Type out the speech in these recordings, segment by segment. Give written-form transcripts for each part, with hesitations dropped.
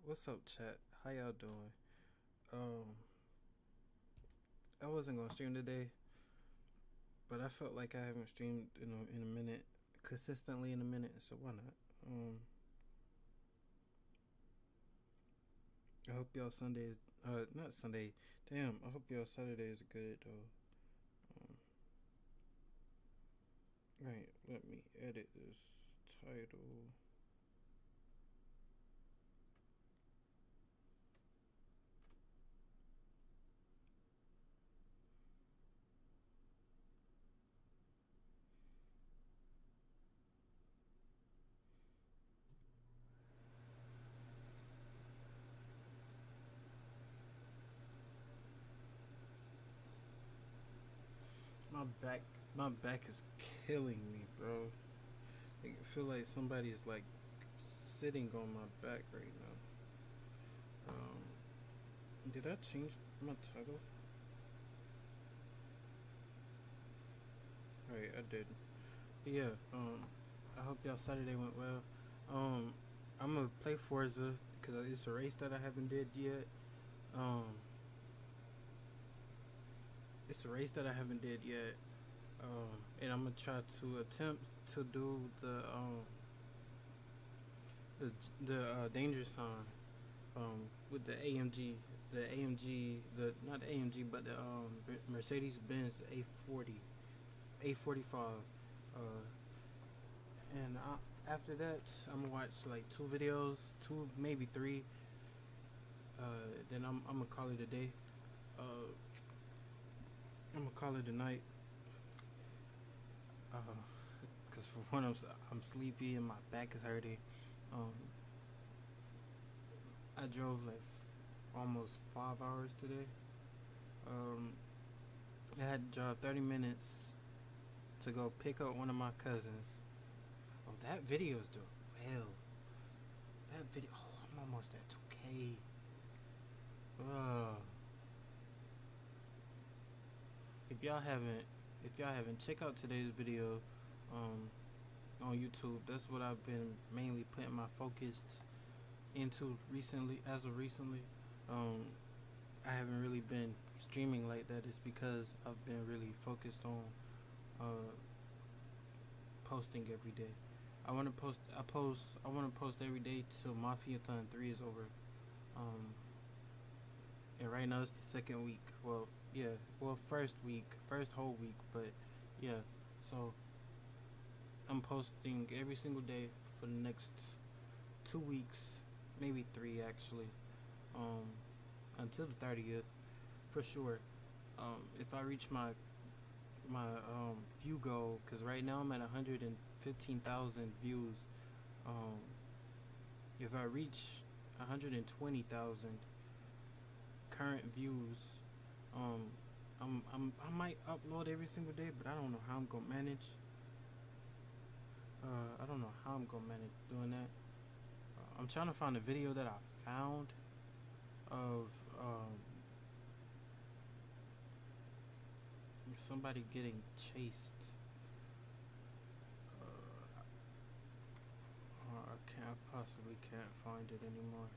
What's up, chat? How y'all doing? Um, I wasn't gonna stream today, but I felt like I haven't streamed in a minute, consistently in a minute. So why not? Um, I hope y'all Sundays, not Sunday. Damn, I hope y'all Saturdays are good though. Um, right, let me edit this title. My back, my back is killing me, bro. I feel like somebody's like sitting on my back right now. Did I change my title? Alright, I did. But yeah, I hope y'all Saturday went well. Um, I'm gonna play Forza because it's a race that I haven't did yet. Um, it's a race that I haven't did yet. And I'm gonna try to attempt to do the dangerous time with the AMG, the not the AMG but the Mercedes Benz A40, A45. Uh, and after that, I'm gonna watch like two videos, two maybe three. Then I'm gonna call it a day. Uh, I'm gonna call it a night. Cause for one, I'm sleepy and my back is hurting. Um, I drove like almost 5 hours today. Um, I had to drive 30 minutes to go pick up one of my cousins. Oh, that video is doing well. That video. Oh, I'm almost at 2K. Uh, if y'all haven't, check out today's video, um, on YouTube. That's what I've been mainly putting my focus into recently. As of recently, um, I haven't really been streaming like that. It's because I've been really focused on uh posting every day. I want to post. I want to post every day till Mafiathon 3 is over. Um, and right now it's the second week. Well, yeah. Well, first whole week. But yeah. So I'm posting every single day for the next 2 weeks, maybe three actually. Um, until the 30th, for sure. If I reach my view goal, because right now I'm at 115,000 views. Um, if I reach 120,000 current views, um, I might upload every single day, but I don't know how I'm gonna manage. I don't know how I'm gonna manage doing that. I'm trying to find a video that I found of somebody getting chased. Uh, I possibly can't find it anymore.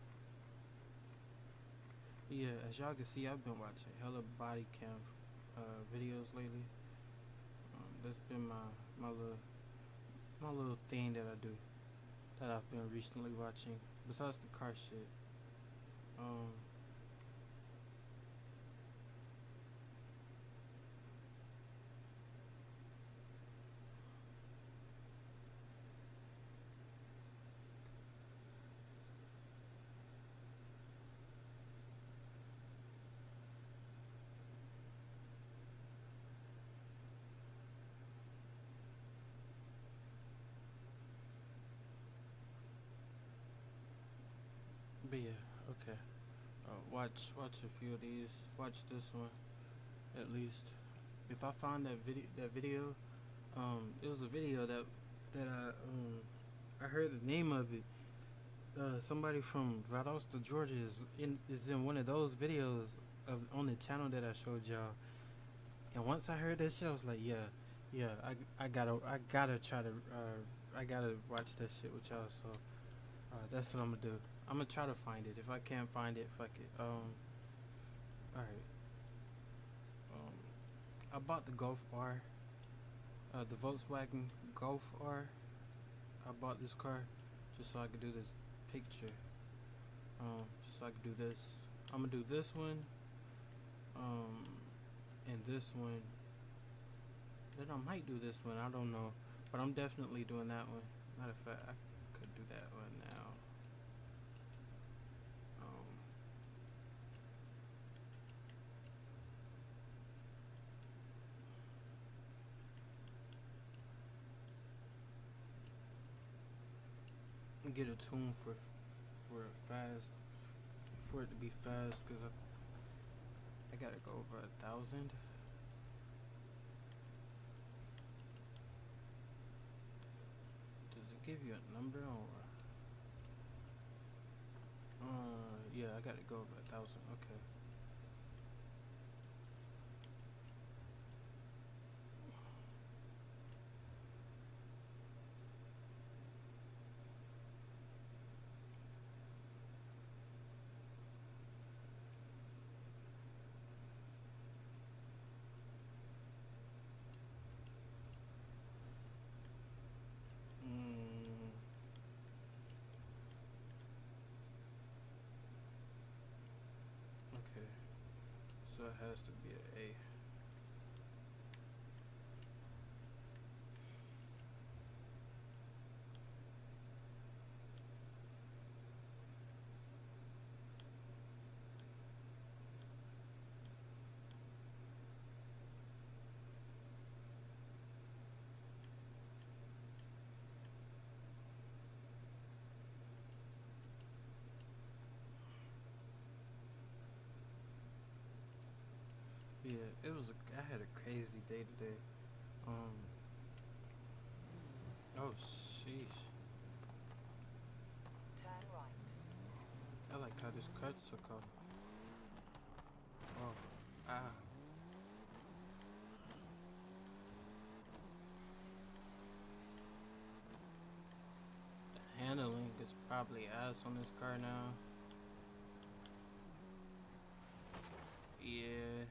But yeah, as y'all can see, I've been watching hella body cam videos lately. That's been my little thing that I do, that I've been recently watching. Besides the car shit. Um, but yeah, okay. Watch a few of these. Watch this one at least. If I find that video, it was a video that I heard the name of it. Somebody from Valdosta, Georgia is in one of those videos on the channel that I showed y'all. And once I heard that shit, I was like, yeah, I gotta try to I gotta watch that shit with y'all. So That's what I'm gonna do. I'm gonna try to find it. If I can't find it, fuck it. All right. I bought the Golf R, the Volkswagen Golf R. I bought this car just so I could do this picture. Just so I could do this. I'm gonna do this one. And this one. Then I might do this one. I don't know, but I'm definitely doing that one. Matter of fact, I could do that one now. Get a tune for fast, for it to be fast, cause I gotta go over 1,000. Does it give you a number or? Yeah, I gotta go over 1,000. Okay. Mm, okay. So it has to be an A. Yeah, it was. I had a crazy day today. Um. Oh sheesh. Turn right. I like how this cut took off. Oh. Ah. The handling is probably ass on this car now. Yeah.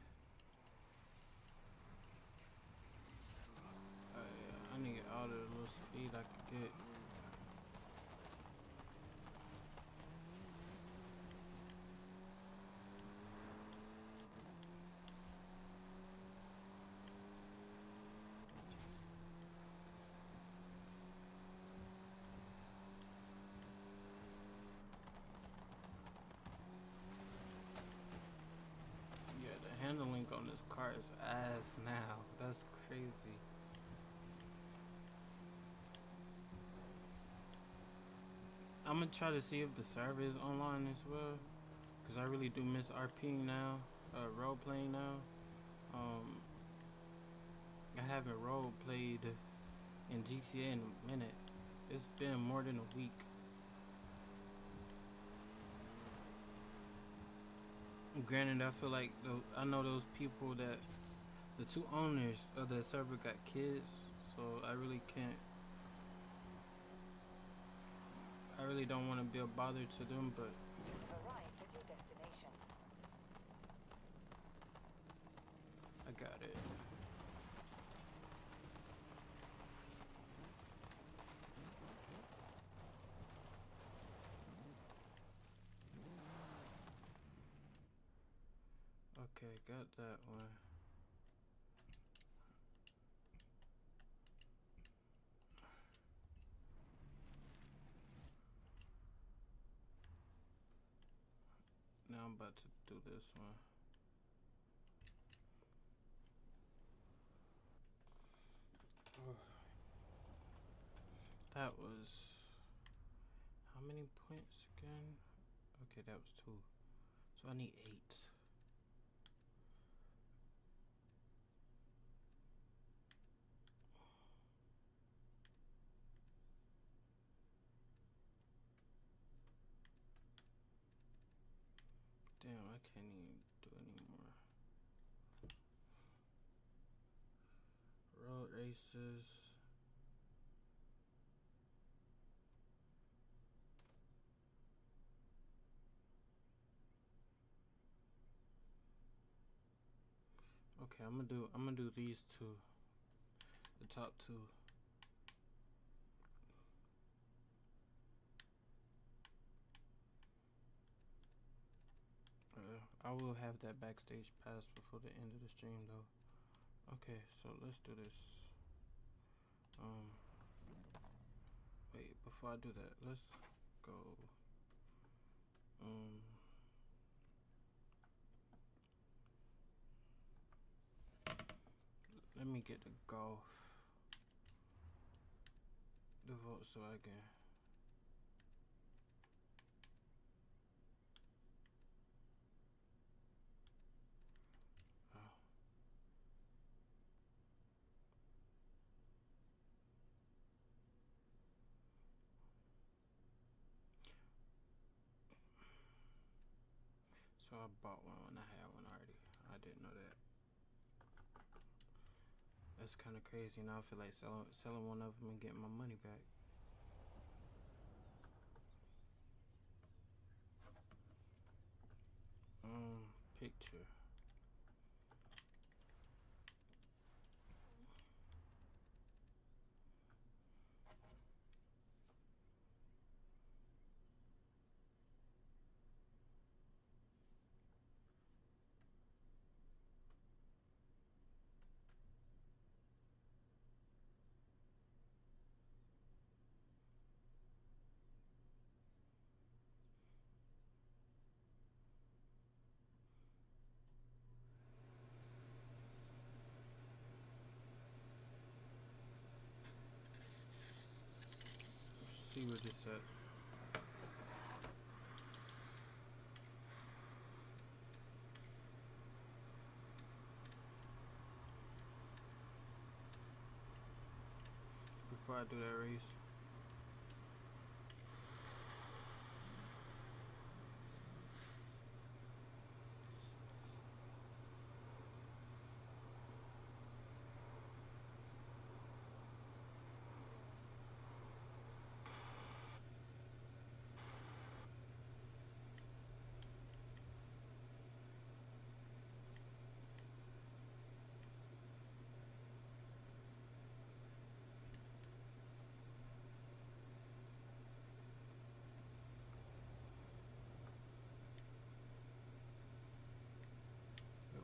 Yeah, I need all the little speed I could get. Yeah, the handling on this car is ass now. That's crazy. I'm gonna try to see if the server is online as well, cause I really do miss RPing now, role playing now. Um, I haven't role played in GTA in a minute. It's been more than a week. Granted, I feel like I know those people that the two owners of the server got kids, so I really can't. I really don't want to be a bother to them, but You've arrived at your destination. I got it. Okay, got that one. Now I'm about to do this one. That was how many points again? Okay, that was 2. So I need 8. Damn, I can't even do anymore. Road races. Okay, I'm gonna do these two, the top two. I will have that backstage pass before the end of the stream though. Okay, so let's do this. Wait, before I do that, let's go. Let me get the golf, the Volkswagen. Oh. So I bought one when I had one already. I didn't know that. That's kind of crazy. Now I feel like selling one of them and getting my money back. Picture. Let's see what it's at. Before I do that race.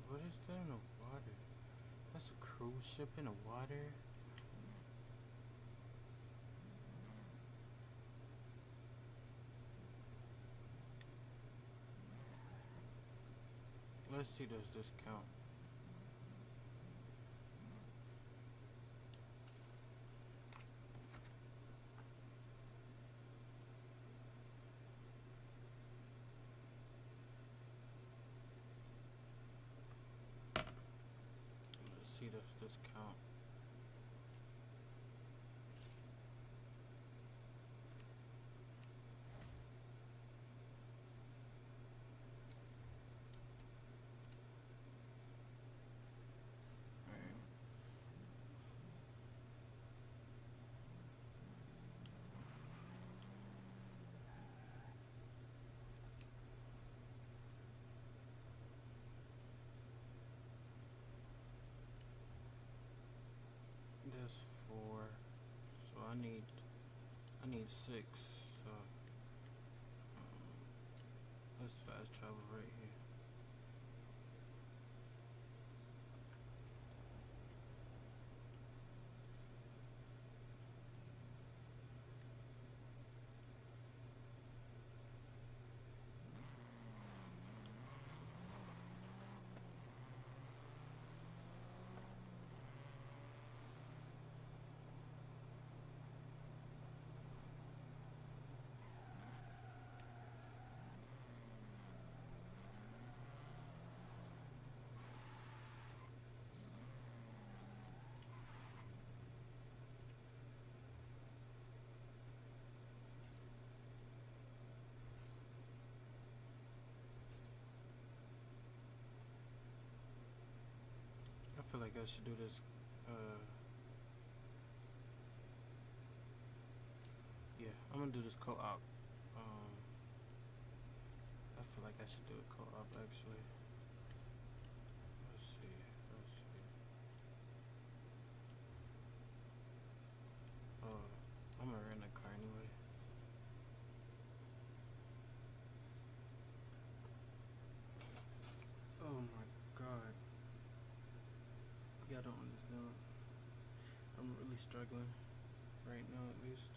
What is that in the water? That's a cruise ship in the water? Let's see, does this count? Let's see, does this count? There's 4, so I need 6. So let's fast travel right here. I feel like I should do this. Yeah, I'm gonna do this co-op. I feel like I should do a co-op actually. Let's see. Yeah, I don't understand. I'm really struggling right now, at least.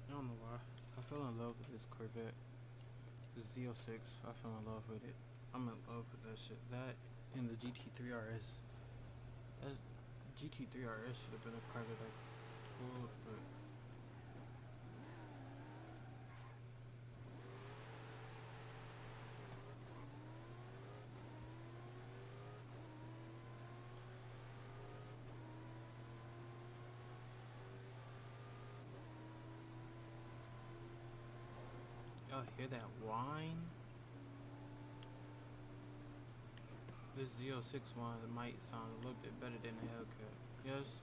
I don't know why. I fell in love with this Corvette. This Z06. I fell in love with it. I'm in love with that shit. That and the GT3 RS. That GT3 RS should have been a car that I pulled, but y'all hear that whine? This Z06 one might sound a little bit better than the Hellcat. Yes?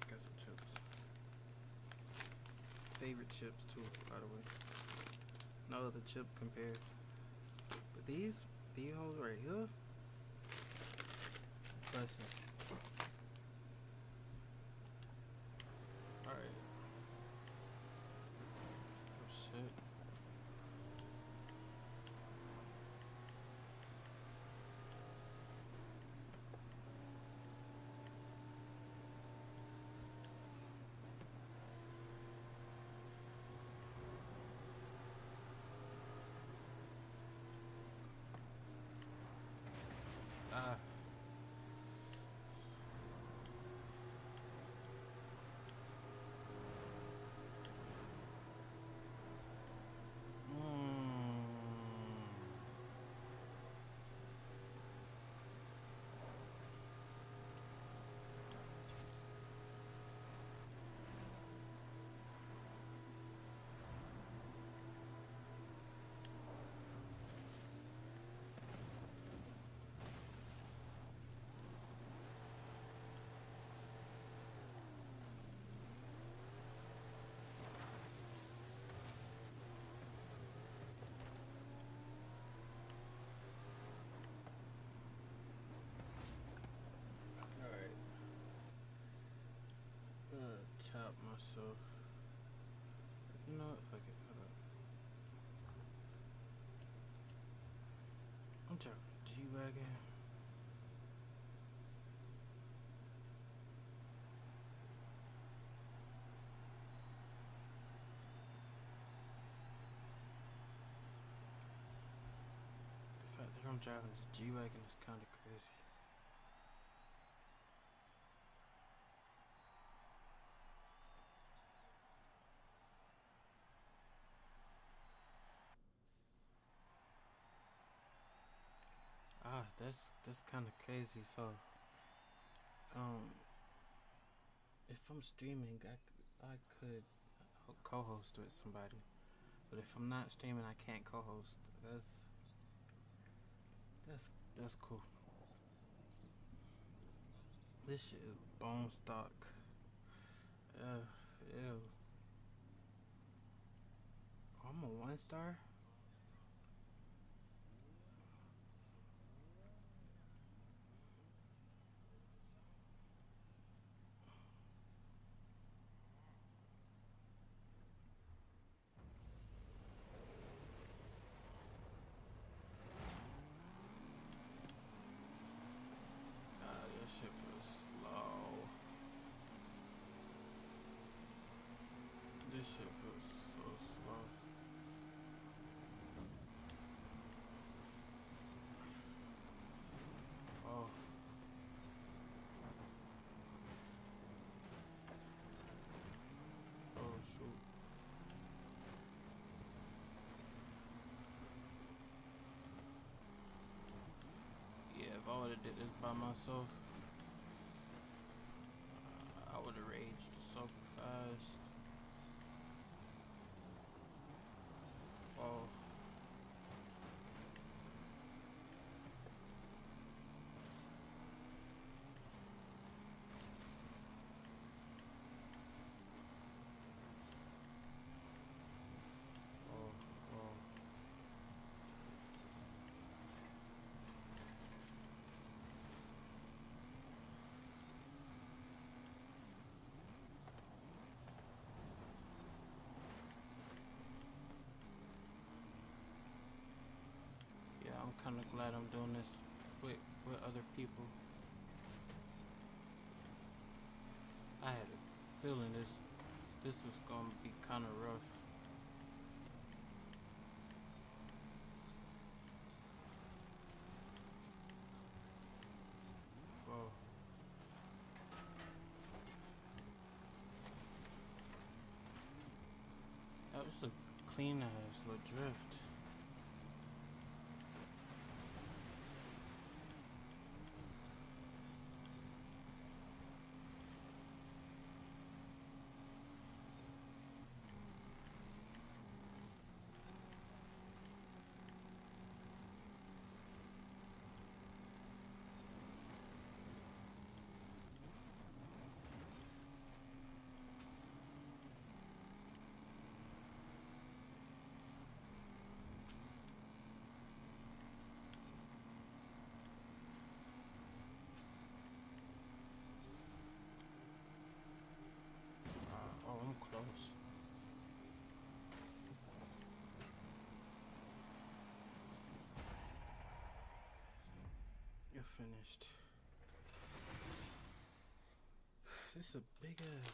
Got some chips. Favorite chips too, by the way. No other chip compared. But these hoes right here. Blessing. Alright. Oh shit. Ah. Alright. Tap myself. You know what? Fuck it. Hold up. I'm driving a G-Wagon. The fact that I'm driving the G-Wagon is kind of crazy. Ah, that's kind of crazy. So, if I'm streaming, I could co-host with somebody, but if I'm not streaming, I can't co-host. That's that's cool. This shit is bone stock. Ew. I'm a 1 star. This shit feels slow. This shit feels so slow. Oh. Oh shoot. Yeah, if I would've did this by myself, I would've raged so fast. Oh. kind of glad I'm doing this with other people. I had a feeling this was gonna be kind of rough. Whoa. That was a clean ass little drift. Oh, I'm close. You're finished. This is a big ass.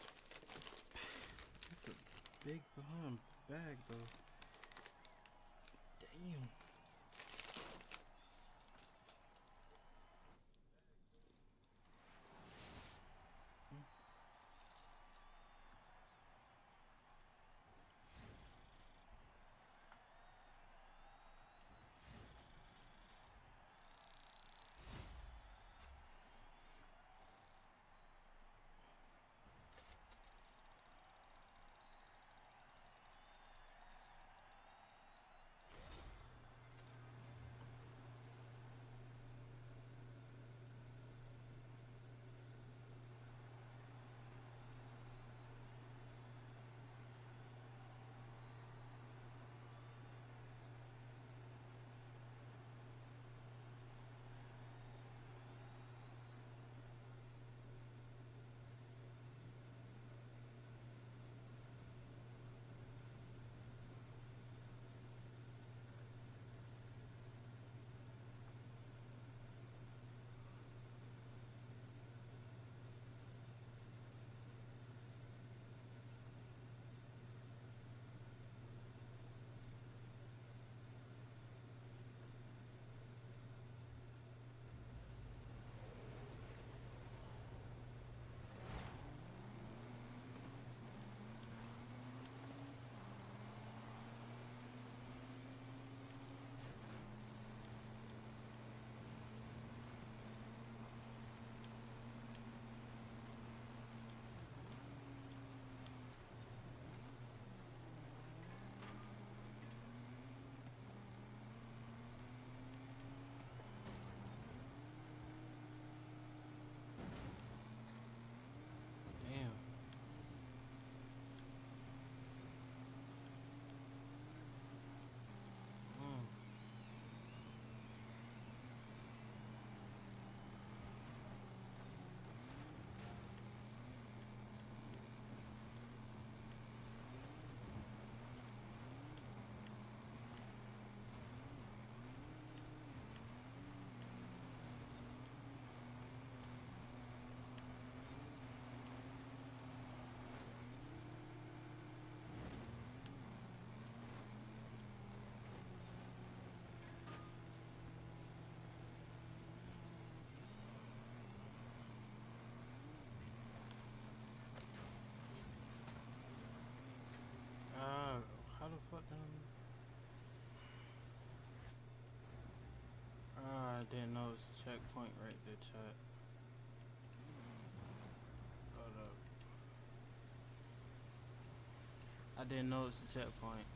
It's a big behind bag though. Damn. Damn. Mm. How the fuck I didn't know it's a checkpoint right there, chat. Hold up. I didn't know it's a checkpoint.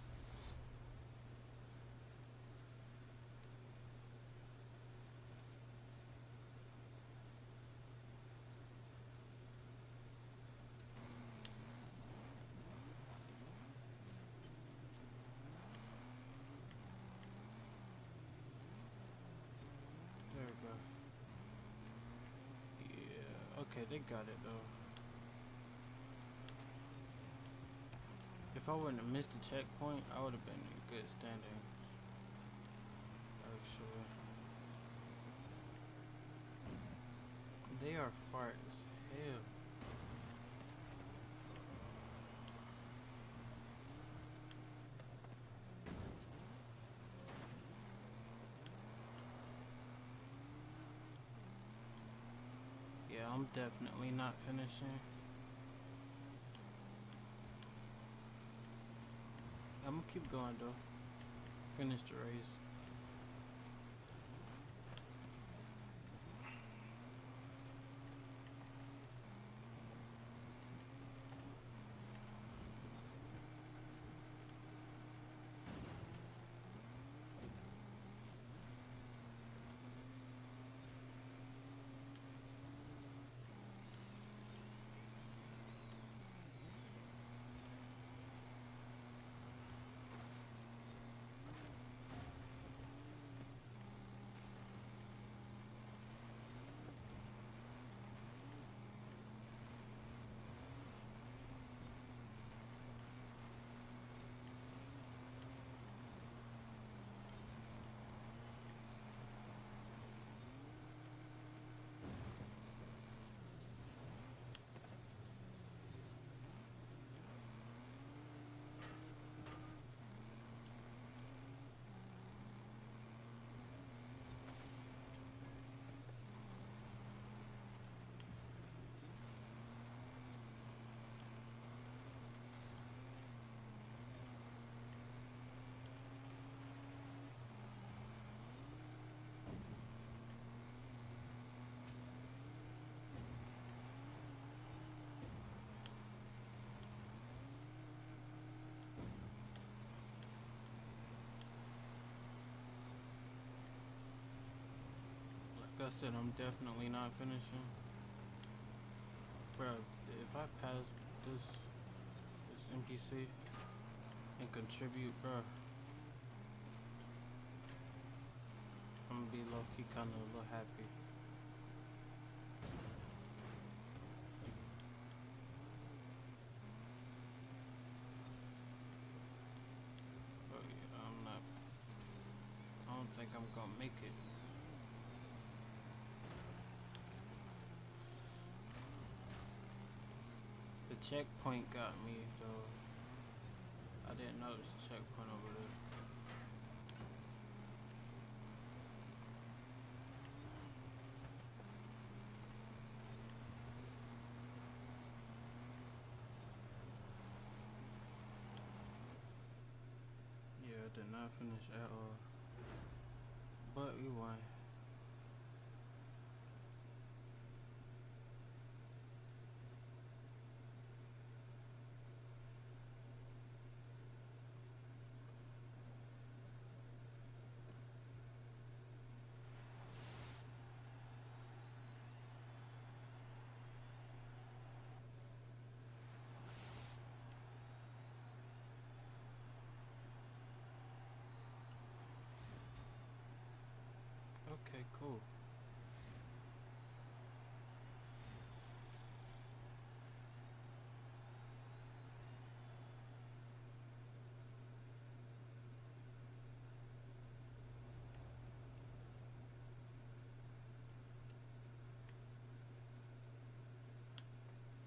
There we go. Yeah, okay, they got it though. If I wouldn't have missed the checkpoint, I would have been in good standing. Actually. They are far as hell. Yeah, I'm definitely not finishing. I'm gonna keep going though. Finish the race. Like I said, I'm definitely not finishing. Bro, if I pass this NPC and contribute, bro, I'm gonna be low key kinda a little happy. But yeah, I don't think I'm gonna make it. The checkpoint got me though. I didn't know there's a checkpoint over there. Yeah, I did not finish at all. But we won. Okay, cool.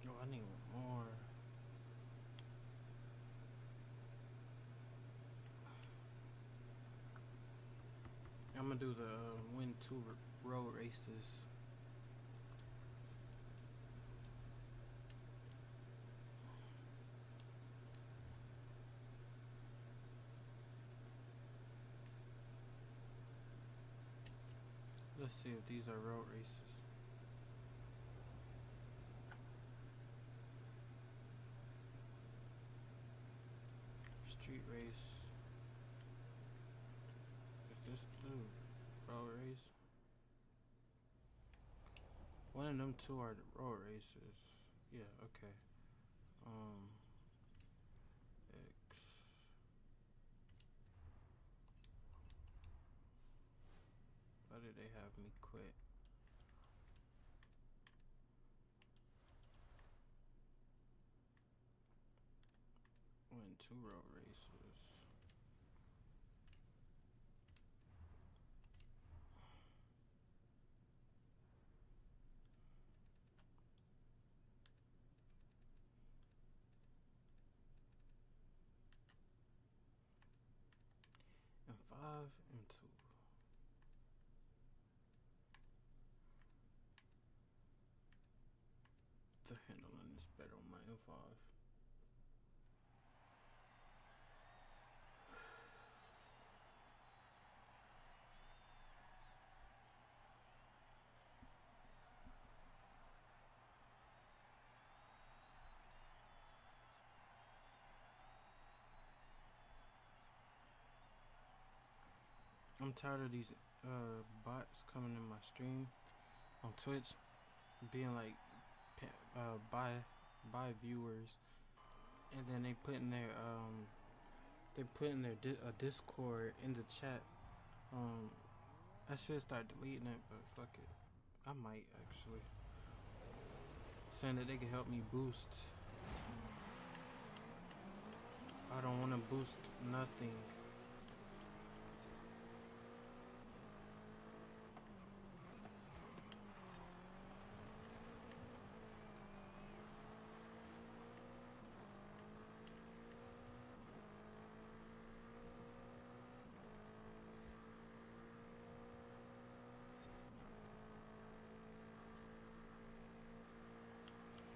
Oh, I need more. I'm gonna do the win 2 road races. Let's see if these are road races. Street race. Is this the road race? One of them two are the road races. Yeah, okay. X. Why did they have me quit? Win 2 road races. M2. The handling is better on my M5. I'm tired of these bots coming in my stream on Twitch, being like buy viewers, and then they put in their Discord in the chat. I should start deleting it, but fuck it, I might actually, saying that they can help me boost. I don't want to boost nothing.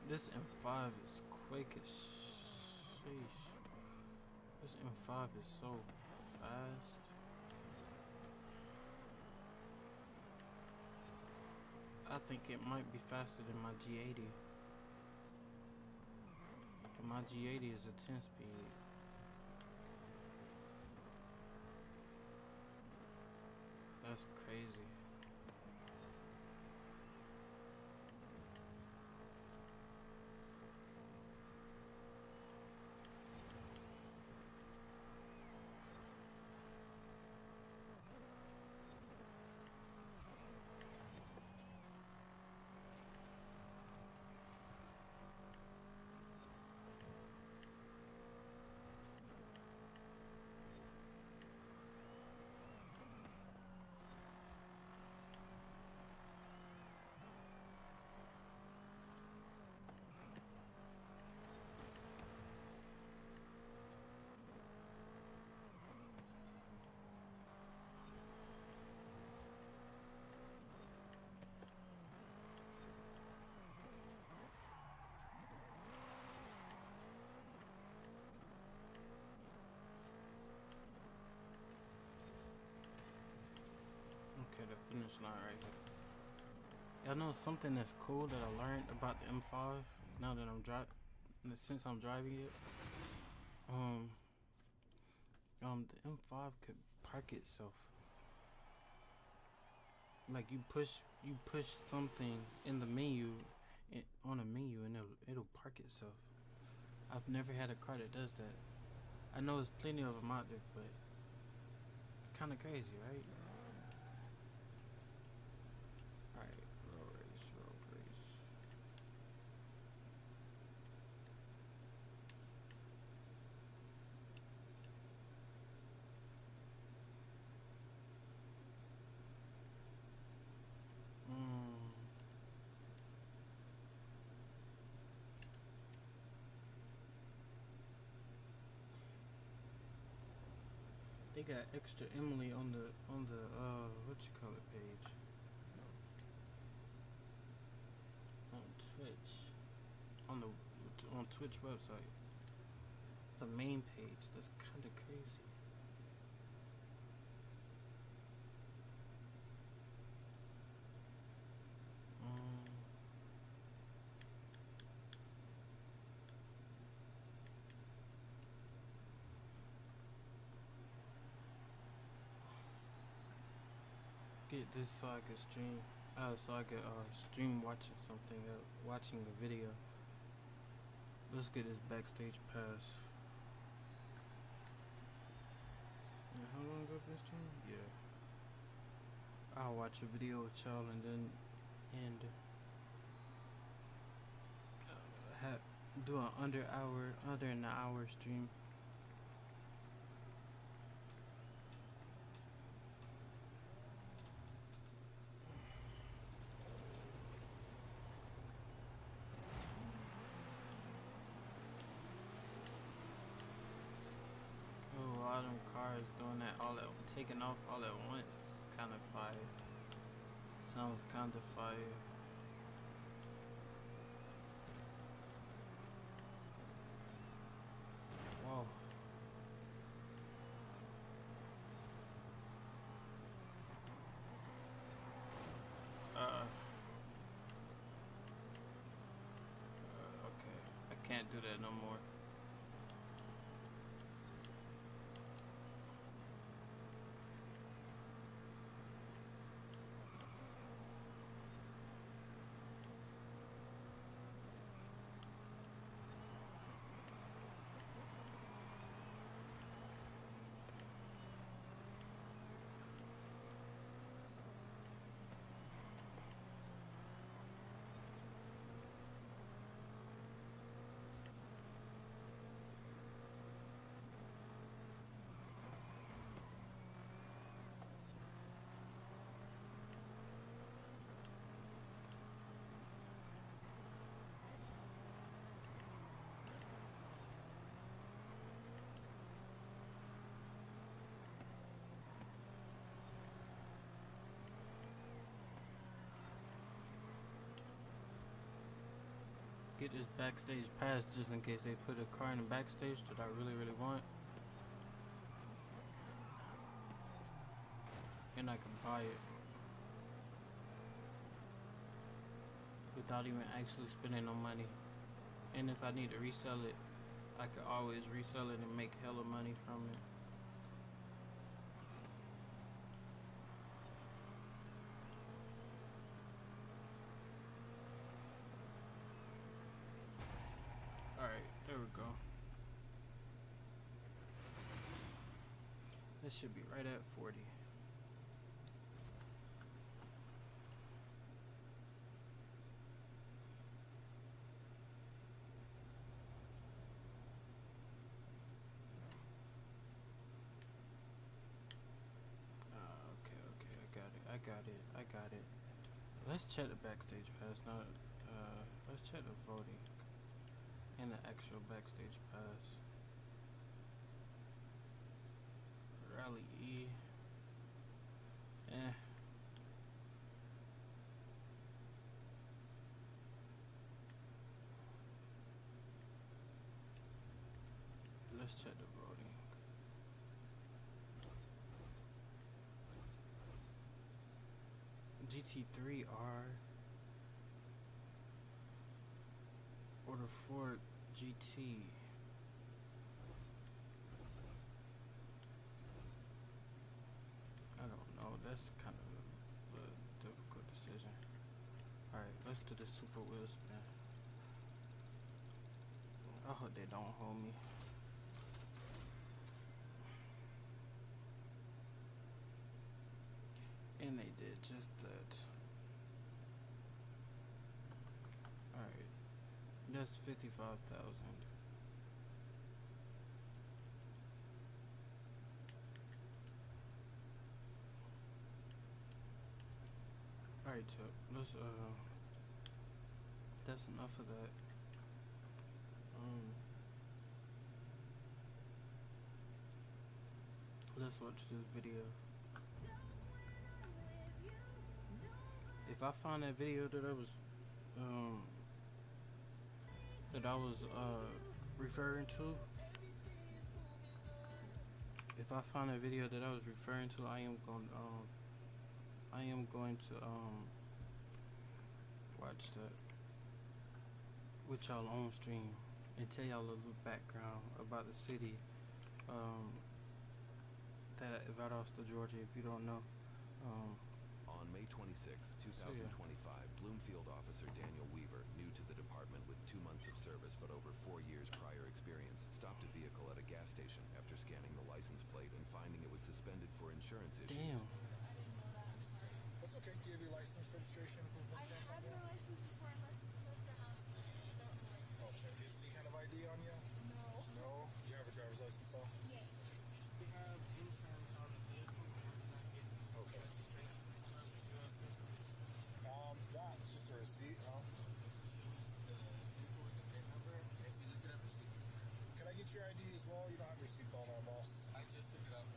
This M5 is quick as sheesh. This M5 is so fast. I think it might be faster than my G80. And my G80 is a 10 speed. That's crazy. Okay, the finish line right here. Y'all know something that's cool that I learned about the M5 now that I'm since I'm driving it. The M5 could park itself. Like you push something in the menu, on a menu, and it'll park itself. I've never had a car that does that. I know there's plenty of them out there, but kind of crazy, right? Alright, road race. They got extra Emily on the what you call it page on Twitch, on Twitch website, the main page. That's kind of crazy. Get this so I can stream. So I could stream watching something, watching a video. Let's get this backstage pass. Yeah, how long ago been stream? Yeah. I'll watch a video with y'all and then do an under an hour stream. Oh, all them cars cars doing that all at taking off all at once. It's kind of fire. Sounds kind of fire. Whoa. Okay. I can't do that no more. Get this backstage pass just in case they put a car in the backstage that I really want, and I can buy it without even actually spending no money. And if I need to resell it, I could always resell it and make hella money from it. Alright, there we go. This should be right at 40. Okay, I got it. Let's check the backstage pass now. Let's check the voting and the actual backstage pass. Rally E. Let's check the voting. GT3R or the Ford GT. I don't know. That's kind of a difficult decision. Alright, let's do the super wheel spin. I hope they don't hold me. And they did just that. Alright. That's 55,000. Alright, Chuck. Let's that's enough of that. Let's watch this video. If I find that video that I was referring to, if I find a video that I was referring to, I am going to watch that with y'all on stream and tell y'all a little background about the city that Valdosta, Georgia, if you don't know. On May 26th, 2025, Bloomfield officer Daniel Weaver, new to the department with 2 months of service but over 4 years prior experience, stopped a vehicle at a gas station after scanning the license plate and finding it was suspended for insurance issues. Damn. That's okay. Do you have your license, registration, and proof of I insurance? have no license before I left the house. I don't know it. Okay. Do you have any kind of ID on you? No. No? You have a driver's license, though? Yes. We have insurance on the vehicle, but we're not getting Okay. registration and stuff. If you have to That's just a receipt, huh? choose the vehicle with the VIN number, if you look it up, receipt. Can I get your ID as well? You don't have your seatbelt on, boss. I just took it off.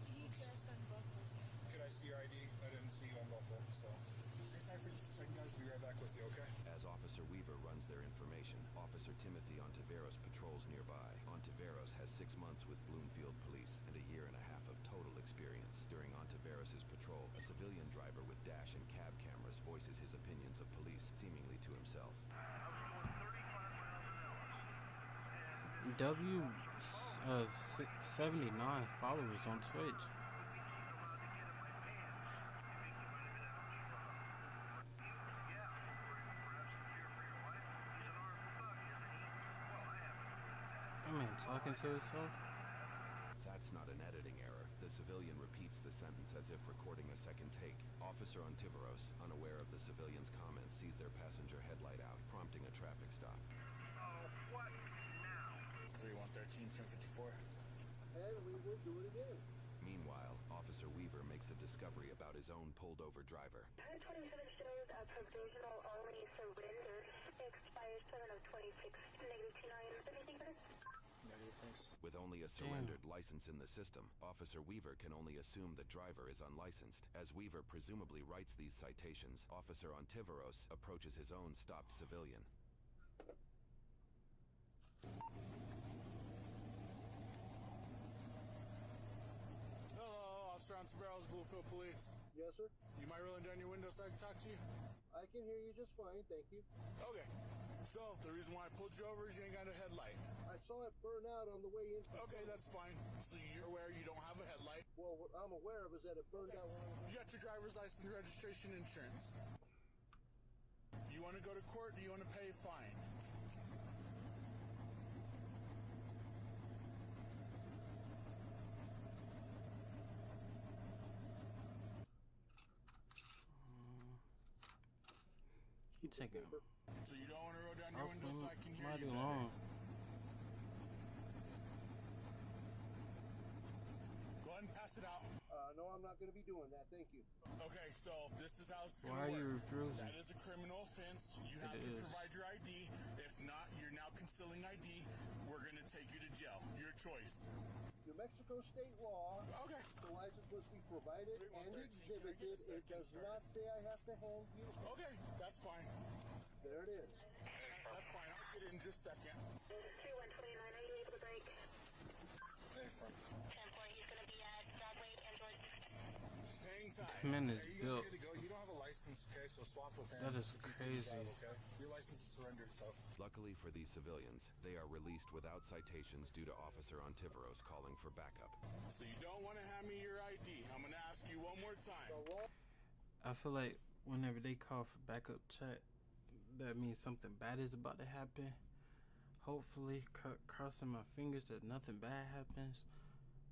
information, Officer Timothy Ontiveros patrols nearby. Ontiveros has 6 months with Bloomfield Police and a year and a half of total experience. During Ontiveros' patrol, a civilian driver with dash and cab cameras voices his opinions of police, seemingly to himself. W79 followers on Twitch. That man talking to himself? That's not an editing error. The civilian repeats the sentence as if recording a second take. Officer Ontiveros, unaware of the civilian's comments, sees their passenger headlight out, prompting a traffic stop. 3113, 1054. And we will do it again. Meanwhile, Officer Weaver makes a discovery about his own pulled-over driver. 27 shows a provisional already surrendered. Expires 7 of 26. Negative 29. Anything for this? Negative, thanks. With only a surrendered license in the system, Officer Weaver can only assume the driver is unlicensed. As Weaver presumably writes these citations, Officer Ontiveros approaches his own stopped civilian. Hello, Officer Ontiveros, Bluefield Police. Yes, sir. You might roll down your window so I can talk to you? I can hear you just fine, thank you. Okay. So, the reason why I pulled you over is you ain't got a headlight. I saw it burn out on the way in. Okay, that's fine. So you're aware you don't have a headlight. Well, what I'm aware of is that it burned out when I was... You got your driver's license, registration, insurance. You want to go to court? Do you want to pay a fine? He taking So you don't want to roll down your window so I can hear mighty you? long. Go ahead and pass it out. No, I'm not going to be doing that, thank you. Okay, so this is how it's going Why to are you work. refusing? That is a criminal offense. You have It to is. provide your ID. If not, you're now concealing ID. We're going to take you to jail. Your choice. New Mexico state law, Okay. the license must be provided and 3113, exhibited. can I It get a does second not say I have to hand you. Okay, that's fine. There it is. That's fine. I'll get it in just a second. 2129. Are you able to break? 10-4, he's going to be at Broadway, Android 16. hang tight. Man is Hey, you guys built. good to go? You don't have a license, okay? So swap with him. That is If you can crazy. drive, okay? Your license is surrendered, so. Luckily for these civilians, they are released without citations due to Officer Ontiveros calling for backup. So you don't want to hand me your ID. I'm going to ask you one more time. The law I feel like whenever they call for backup check, that means something bad is about to happen. Hopefully, crossing my fingers that nothing bad happens.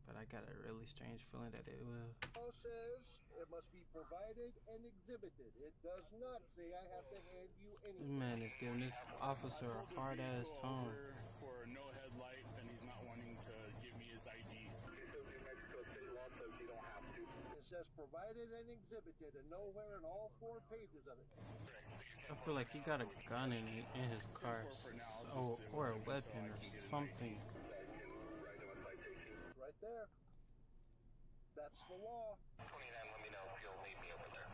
But I got a really strange feeling that it will. says it must be provided and exhibited. It does not say I have to hand you This anything. man is giving this officer a I pulled the hard ass vehicle tone. over for no headlight, and he's not wanting to give me his ID. It says provided and exhibited, and nowhere in all 4 pages of it. I feel like he got a gun in his car, or a weapon or something. Right there. That's the law. 29, let me know if you'll meet me over there.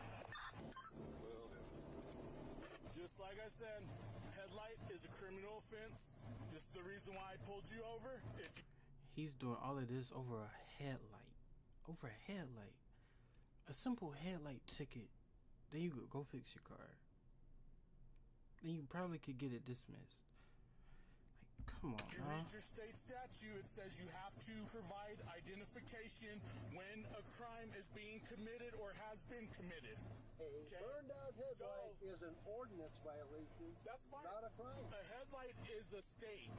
Just like I said, headlight is a criminal offense. This is the reason why I pulled you over. If you He's doing all of this over a headlight. Over a headlight. A simple headlight ticket. Then you could go fix your car. Then you probably could get it dismissed. Like, come on, You huh? read your state statute, it says you have to provide identification when a crime is being committed or has been committed. A burned out headlight is an ordinance violation, That's fine. not a crime. A headlight is a state.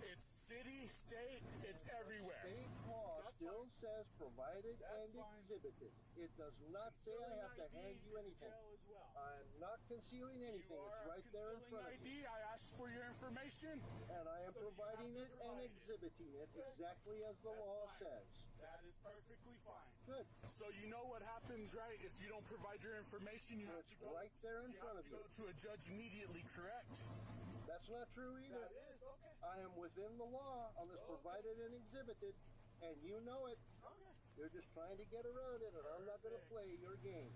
It's city, state, it's everywhere. State law That's still fine. says provided That's and fine. exhibited. It does not say I have to hand you anything. As well. I'm not concealing anything. You It's are right there in concealing front of you. ID. I asked for your information. And I am So you have providing to it and provide it. exhibiting it exactly as the That's law fine. says. That is perfectly fine. Good. So you know what happens, right? If you don't provide your information, you have It's to go right there in front of you. you. Go to a judge immediately, correct? That's not true either. That is okay. I am within the law on this provided and exhibited, and you know it. Okay. You're just trying to get around it, and I'm not going to play your game.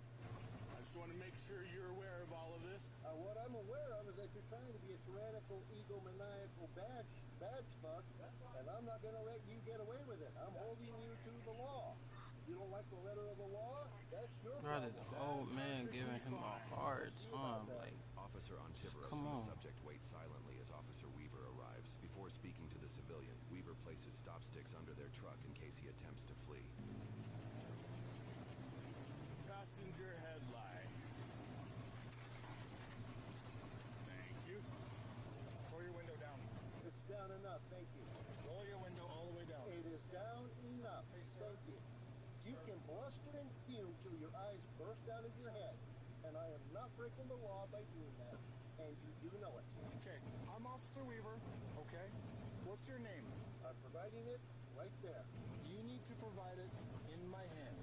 I just want to make sure you're aware of all of this. What I'm aware of is that you're trying to be a tyrannical, egomaniacal badge fuck, and I'm not going to let you get away with it. I'm holding you to the law. You don't like the letter of the law? That's your Bro, problem. this old man giving him a hard time. Like, Officer Ontiveros come and on. the subject wait silently as Officer Weaver arrives. Before speaking to the civilian, Weaver places stop sticks under their truck in case he attempts to flee. Passenger headlight. Thank you. Roll your window down. It's down enough, thank you. Roll your window all the way down. It is down enough, thank you. You can bluster and fume till your eyes burst out of your head, and I am not breaking the law by doing that, and you do know it. Okay, I'm Officer Weaver, okay? What's your name? I'm providing it right there. You need to provide it in my hand.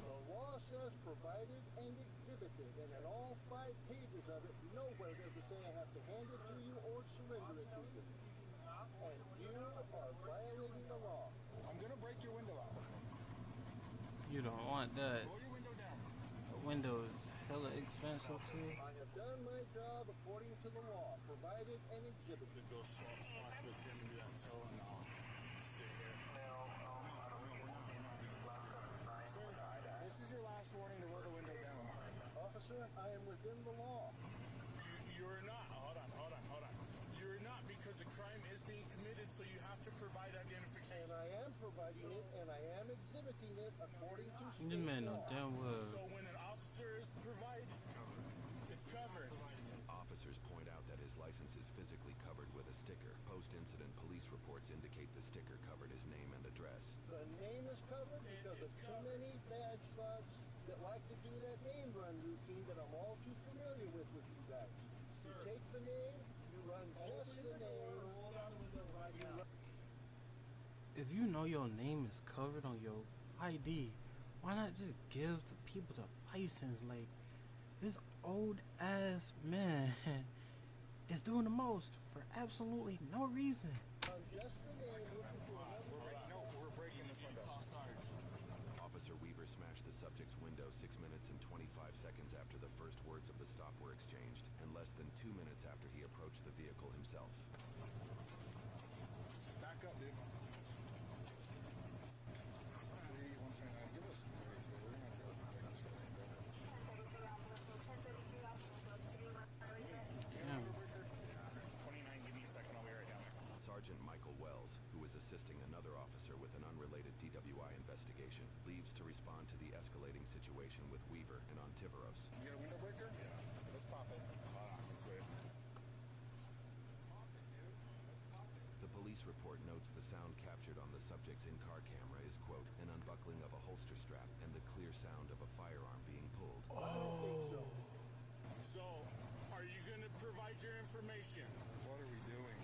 The law says provided and exhibited, and in all 5 pages of it, nowhere does it say I have to hand it to you or surrender it to you. And you are violating the law. I'm gonna break your window out. you don't want that. Roll your window down. The window is hella expensive too. I have done my job according to the law, provided and exhibited. Go swap with him and do that tow, and I'll sit here. Sir, this is your last warning to roll the window down. Officer, I am within the law. You're not. Hold on. You're not, because a crime is being committed, so you have to provide identification. And I am providing it, and I am exhibiting it according to state This man know law. damn well. So when an officer is provided, it's covered. Officers point out that his license is physically covered with a sticker. Post-incident police reports indicate the sticker covered his name and address. The name is covered because of too many badge fucks that like to do that name run routine that I'm all too familiar with you guys. You take the name, you run just the name. If you know your name is covered on your ID, why not just give the people the license? Like, this old ass man is doing the most for absolutely no reason. Run just the name, listen to another. We're breaking this window. Officer Weaver smashed the subject's window 6 minutes and 25 seconds after the first words of the stop were exchanged, and less than 2 minutes after he approached the vehicle himself. Back up, dude. 129. Give us 33. We're gonna have to take this guy's window. Damn. 29, give me a second, I'll be right down there. Sergeant Michael Wells, who was assisting another officer with an unrelated DWI investigation, leaves to respond to the escalating situation with Weaver and Ontiveros. You got a window breaker? Yeah. Let's pop it. Hold on, let's wait. The police report notes the sound captured on the subject's in-car camera is, quote, an unbuckling of a holster strap and the clear sound of a firearm being pulled. So, are you going to provide your information? What are we doing?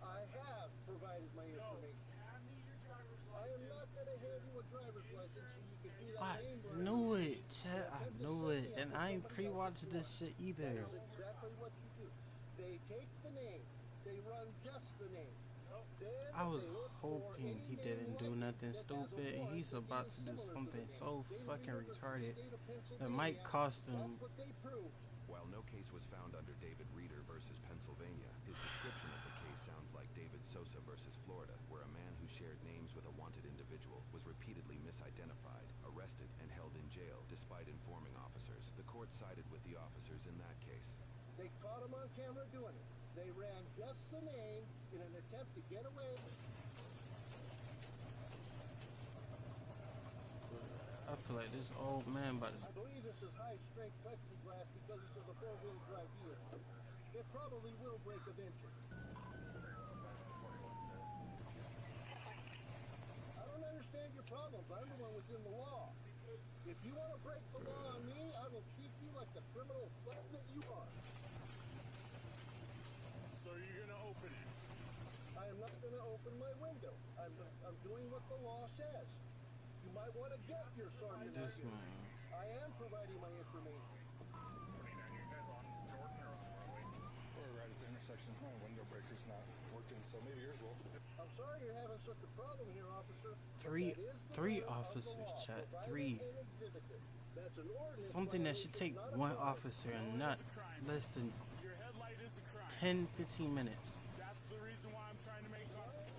I have provided my information. Hand me your driver's I am not going to hand you a driver's license so you can do that I name run. knew it, Chad. I knew it. And I ain't pre-watched this shit either. That is exactly what you do. They take the name. They run just the name. Then I was they look for hoping any he name didn't do like it nothing that has a stupid, and warrant he's that about is to do similar something the so name. They fucking remember from retarded the state of that might Pennsylvania. cost him. That's what they prove. While no case was found under David Reeder versus Pennsylvania, his description of the case sounds like David Sosa versus Florida, where a man who shared names with a wanted individual was repeatedly misidentified, arrested, and held in jail despite informing officers. The court sided with the officers in that case. They caught him on camera doing it. They ran just the name in an attempt to get away. I feel like this old man about to. I believe this is high-strength plexiglass because this is a four-wheel drive vehicle. It probably will break eventually. I don't understand your problems. I'm the one within the law. If you want to break the law on me, I will treat you like the criminal fuck that you are. So you're going to open it? I am not going to open my window. I'm doing what the law says. You might want to get your sergeant. This here. man. I am providing my information. 29, you guys on Jordan or on Broadway? we're right at the intersection. My window breaker's not working, so maybe yours will. I'm sorry you're having such a problem here, officer. Three That is the three letter of the officers, law, chat. provided 3. and exhibited. That's an ordinance Something that should take violation, not a one crime. officer and not less than Your headlight is a crime. 10-15 minutes. That's the reason why I'm trying to make contact.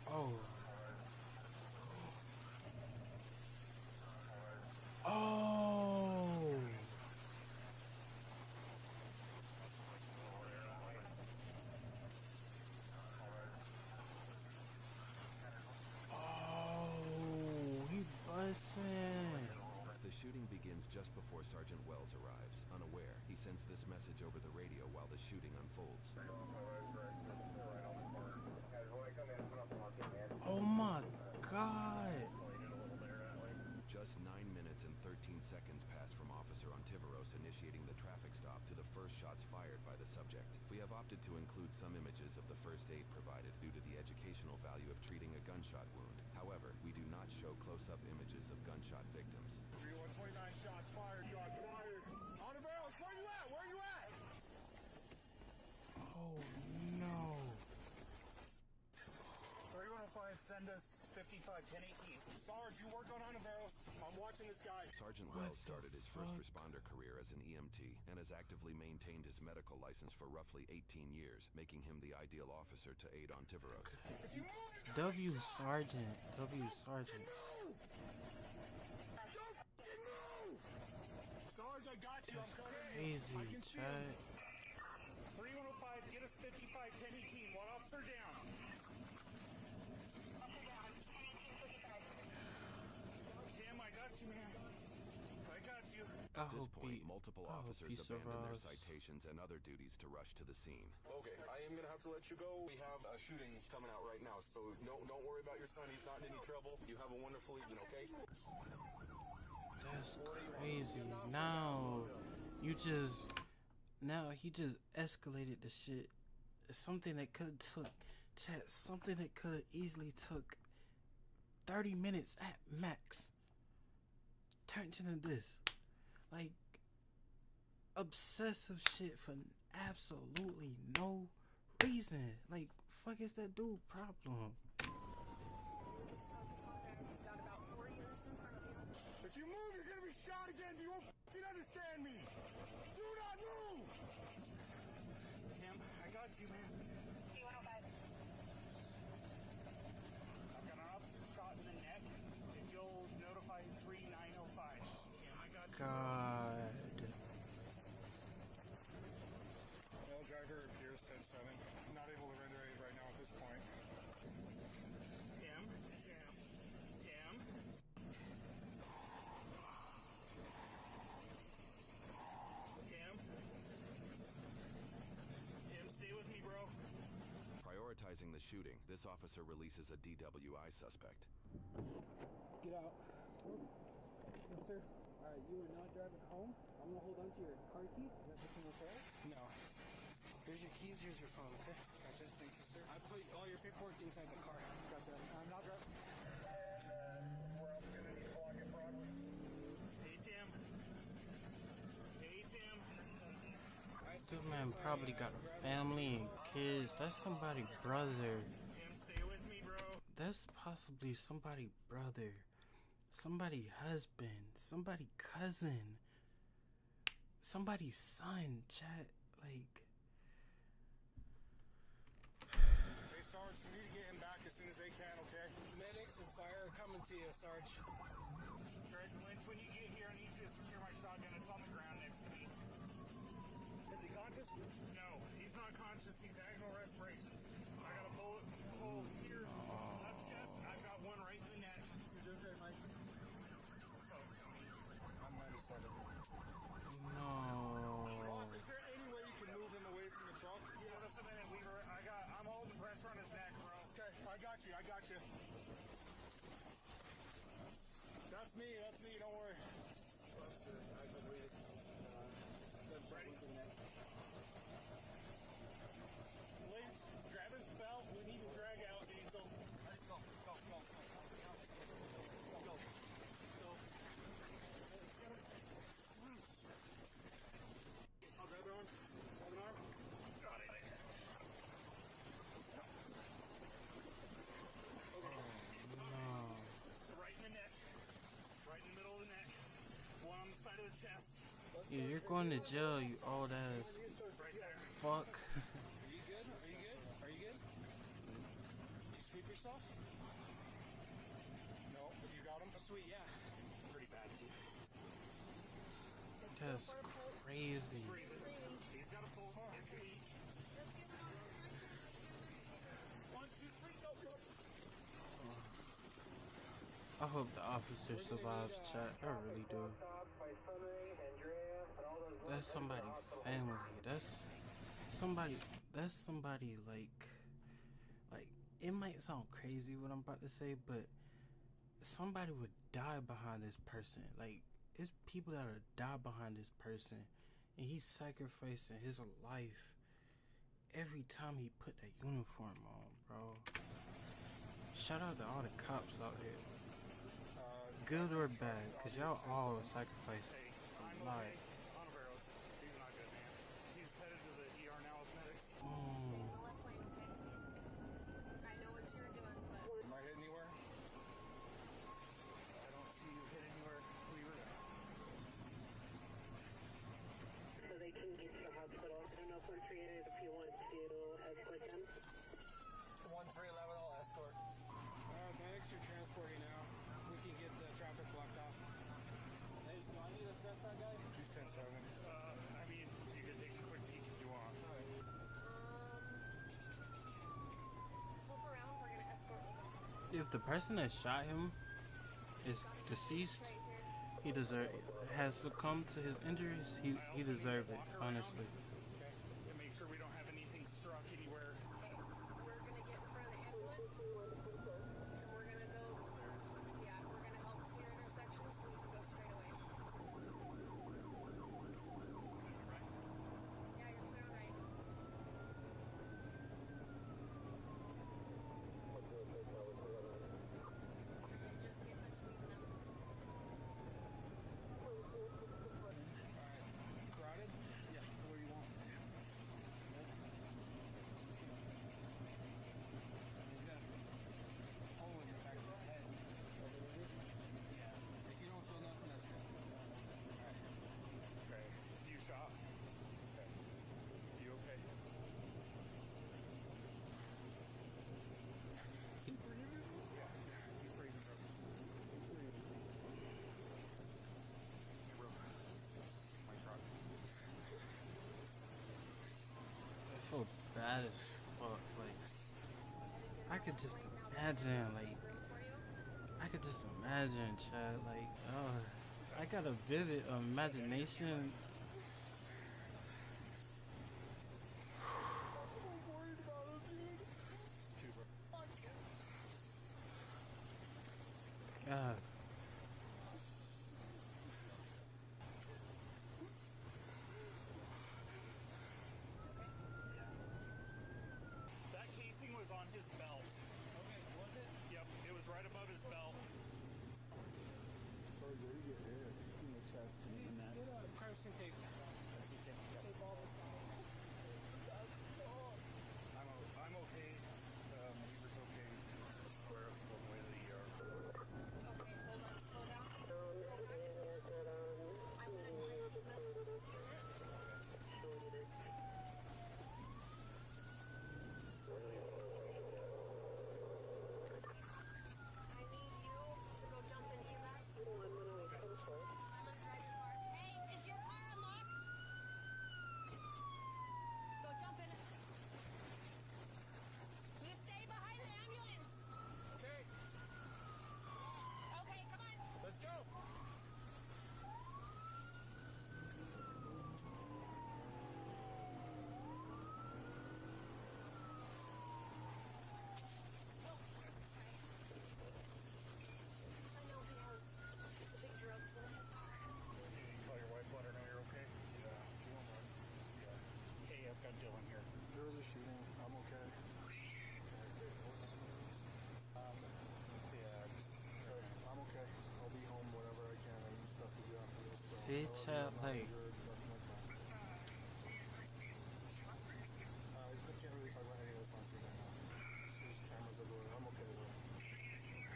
Oh. Oh. Oh, he bussin'. The shooting begins just before Sergeant Wells arrives. Unaware, he sends this message over the radio while the shooting unfolds. Oh my God. Just 9 minutes and 13 seconds pass from Officer Ontiveros initiating the traffic stop to the first shots fired by the subject. We have opted to include some images of the first aid provided due to the educational value of treating a gunshot wound. However, we do not show close-up images of gunshot victims. 3129 shots fired. Shots fired. On the barrels. Where you at? Where you at? Oh no. 3105, send us 55 1018. Sarge, you work on Oniveros. I'm watching this guy. Sergeant What Wells the started his first fuck? responder career as an EMT and has actively maintained his medical license for roughly 18 years, making him the ideal officer to aid Ontiveros. If you move, W Sergeant. W Sergeant. move! Don't fucking move! Sarge, I got you. That's I'm coming. crazy, I can see chat. him. 3105, get us 55 1018. One officer down. Jim, I got you, man. I got you. At this point, multiple officers he abandon their survives. citations and other duties to rush to the scene. Okay, I am gonna have to let you go. We have a shooting coming out right now, so don't worry about your son. He's not in any trouble. You have a wonderful evening, okay? That's crazy. Now he just escalated the shit. Something that could have took chat, something that could have easily took 30 minutes at max. Turned into this. Like obsessive shit for absolutely no reason. Like, fuck is that dude problem? If you move, you're gonna be shot again. Do you fucking understand me? Do not move! Tim, I got you, man. I've got an officer shot in the neck. If you'll notify 3905. Tim, I got you. God. Male driver appears 10-7. Not able to render aid right now at this point. Tim. Tim, stay with me, bro. Prioritizing the shooting, this officer releases a DWI suspect. Get out. Yes, sir. Alright, you are not driving home. I'm gonna hold on to your car keys. Is that everything okay? No. Here's your keys, here's your phone, okay? Gotcha, thank you, sir. I put all your paperwork inside the car. Gotcha. I'm not driving. Hey, Tim. Hey, Tim. This man probably got a family and kids. That's somebody's brother. Tim, stay with me, bro. That's possibly somebody's brother. Somebody's husband. Somebody's cousin. Somebody's son, chat. Like, Hey, Sarge, you need to get him back as soon as they can, okay? Medics and fire are coming to you, Sarge. Greg Lynch, when you get here, I need you to secure my shotgun. It's on the ground next to me. Is he conscious? No, he's not conscious. He's agonal respirations. I got a bullet hole here, left chest. I've got one right in the neck. You're doing great, Mike. I'm 97. no. Ross, is there any way you can move him away from the truck? Yeah, just a minute, Weaver. I'm holding pressure on his neck, bro. Okay, I got you. That's me, don't worry. Lynch, grab his belt. We need to drag out. These go. Go. I'll grab your arm. Grab an arm. side of the chest. Yeah, you're going to jail, you old ass Right there. fuck. Are you good? Are you good? Are you good? Did you sweep yourself? No, you got him? Sweet, yeah. Pretty bad. That's crazy. He's got a pulse. It's weak. 1, 2, 3, go, go. I hope the officer survives, chat. I really do. That's somebody's family. That's somebody like it might sound crazy what I'm about to say, but somebody would die behind this person. Like, it's people that would die behind this person, and he's sacrificing his life every time he put that uniform on, bro. Shout out to all the cops out here. Good or bad, because y'all all sacrifice a lot. Ontiveros, he's not good, man. He's headed to the ER now with medics. Stay in the left lane, okay? I know what you're doing, but... Am I hit anywhere? I don't see you hit anywhere. Clear. So they can get to the hospital. I don't know if 138 if you want to escort them. 1311, I'll escort. Medics are transporting now. We can get the traffic blocked off. Hey, do I need to assess that guy? He's 10-7. I mean, you can take a quick peek if you want. Flip around, we're gonna escort them. If the person that shot him is deceased, he has succumbed to his injuries. He deserved it, honestly. To make sure we don't have anything struck anywhere. Okay, we're gonna get in front of the ambulance. And we're gonna go... Yeah, we're gonna help clear intersections so we can go straight away. Yeah, you're clear on right. And just get between them. Crowded? Yeah, where you want. He's got a hole in the back of his head. Yeah. If you don't feel nothing, that's good. Alright. Okay. You shot. Okay. You okay? Yeah. He's breathing. My truck. That's so bad as fuck. Like, I could just imagine, Chad. Like, I got a vivid imagination. God. That casing was on his belt. Okay, was it? Yep, it was right above his belt. Sorry, where you get hit? In the chest and that. Get a crime scene tape. I'm okay. Weaver's okay. Swear us all the way to the ER. Okay, hold on, slow down. I'm gonna need this. I need you to go jump in EMS. I'm gonna drive your car. Hey, is your car unlocked? Go jump in. You stay behind the ambulance. Okay, Okay, come on. let's go. I know he has the big drugs in his car. You can call your wife, let her know you're okay. Yeah, if you don't mind. Yeah. Hey, I've got Dylan here. There was a shooting. I'm okay. Yeah, I'm okay. I'll be home whenever I can. I have stuff to do after this. So See, I love chat, you. I'm not like- injured, nothing like that. I can't really talk about any of this on screen right now. There's cameras everywhere. I'm okay though.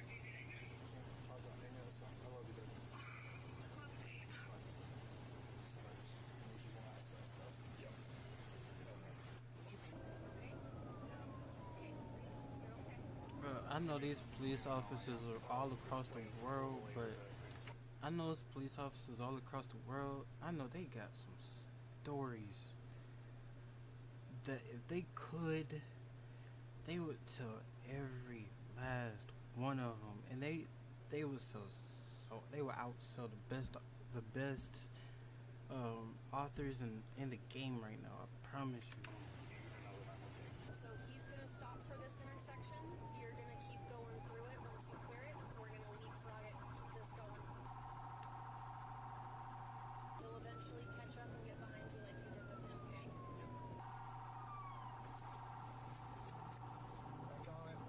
Can't talk about any of this stuff. I love you, baby. Bye. I know these police officers are all across the world, but I know it's police officers all across the world. I know they got some stories that if they could, they would tell every last one of them, and they would they would outsell the best authors in the game right now. I promise you. So he's gonna stop for this intersection. You're gonna keep going through it. Once you clear it, we're gonna leapfrog it. Keep this going. He'll eventually catch up and get behind you like you did with him, okay? Back on it.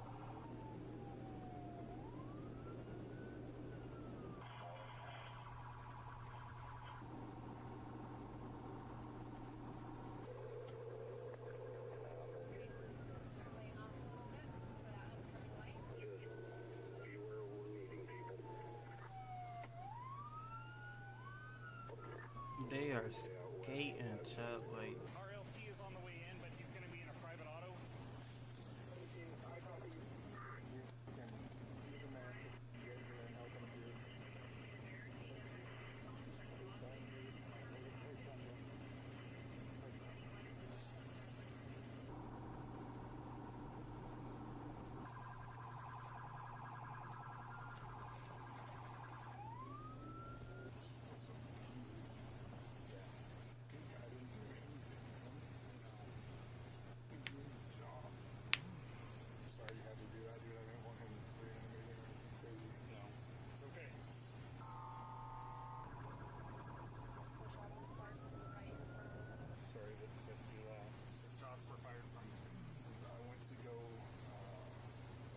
Start laying off a little bit for that upcoming light. Beware, we're meeting people. They are skating, chat. Like, RLT is on the way in, but he's going to be in a private auto. Sorry you had to do that, dude. I didn't want him breathing or anything crazy. No, it's okay. Let's push all those cars to the right in front of him. Sorry that you Shots were fired from. I went to go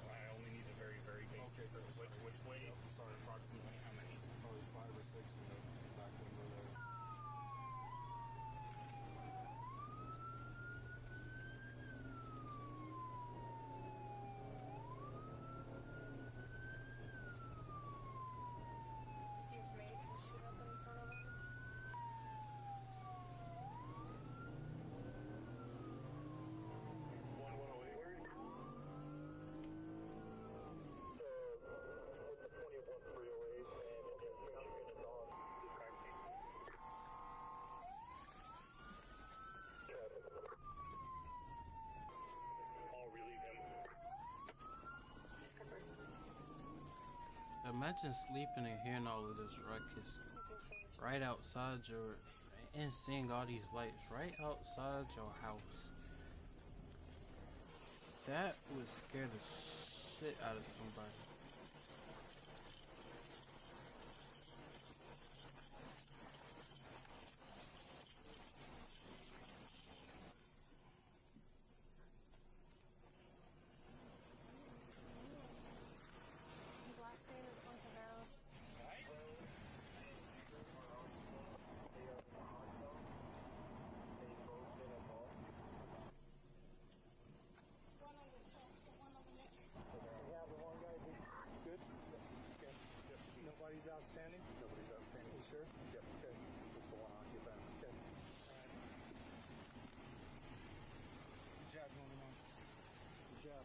I only need the very, very basics. Okay, so Which way? Sorry, approximately how many? probably 5 or 6 in the back window there. See if May can shoot up in front of him. I'll relieve him. imagine sleeping and hearing all of this ruckus right outside your, and seeing all these lights right outside your house. That would scare the shit out of somebody. His last name is Ontiveros. Nobody's outstanding? Nobody's outstanding. You sure? Yep. Okay. It's just the one on your back. Okay. Alright. Good job, gentlemen. Good job.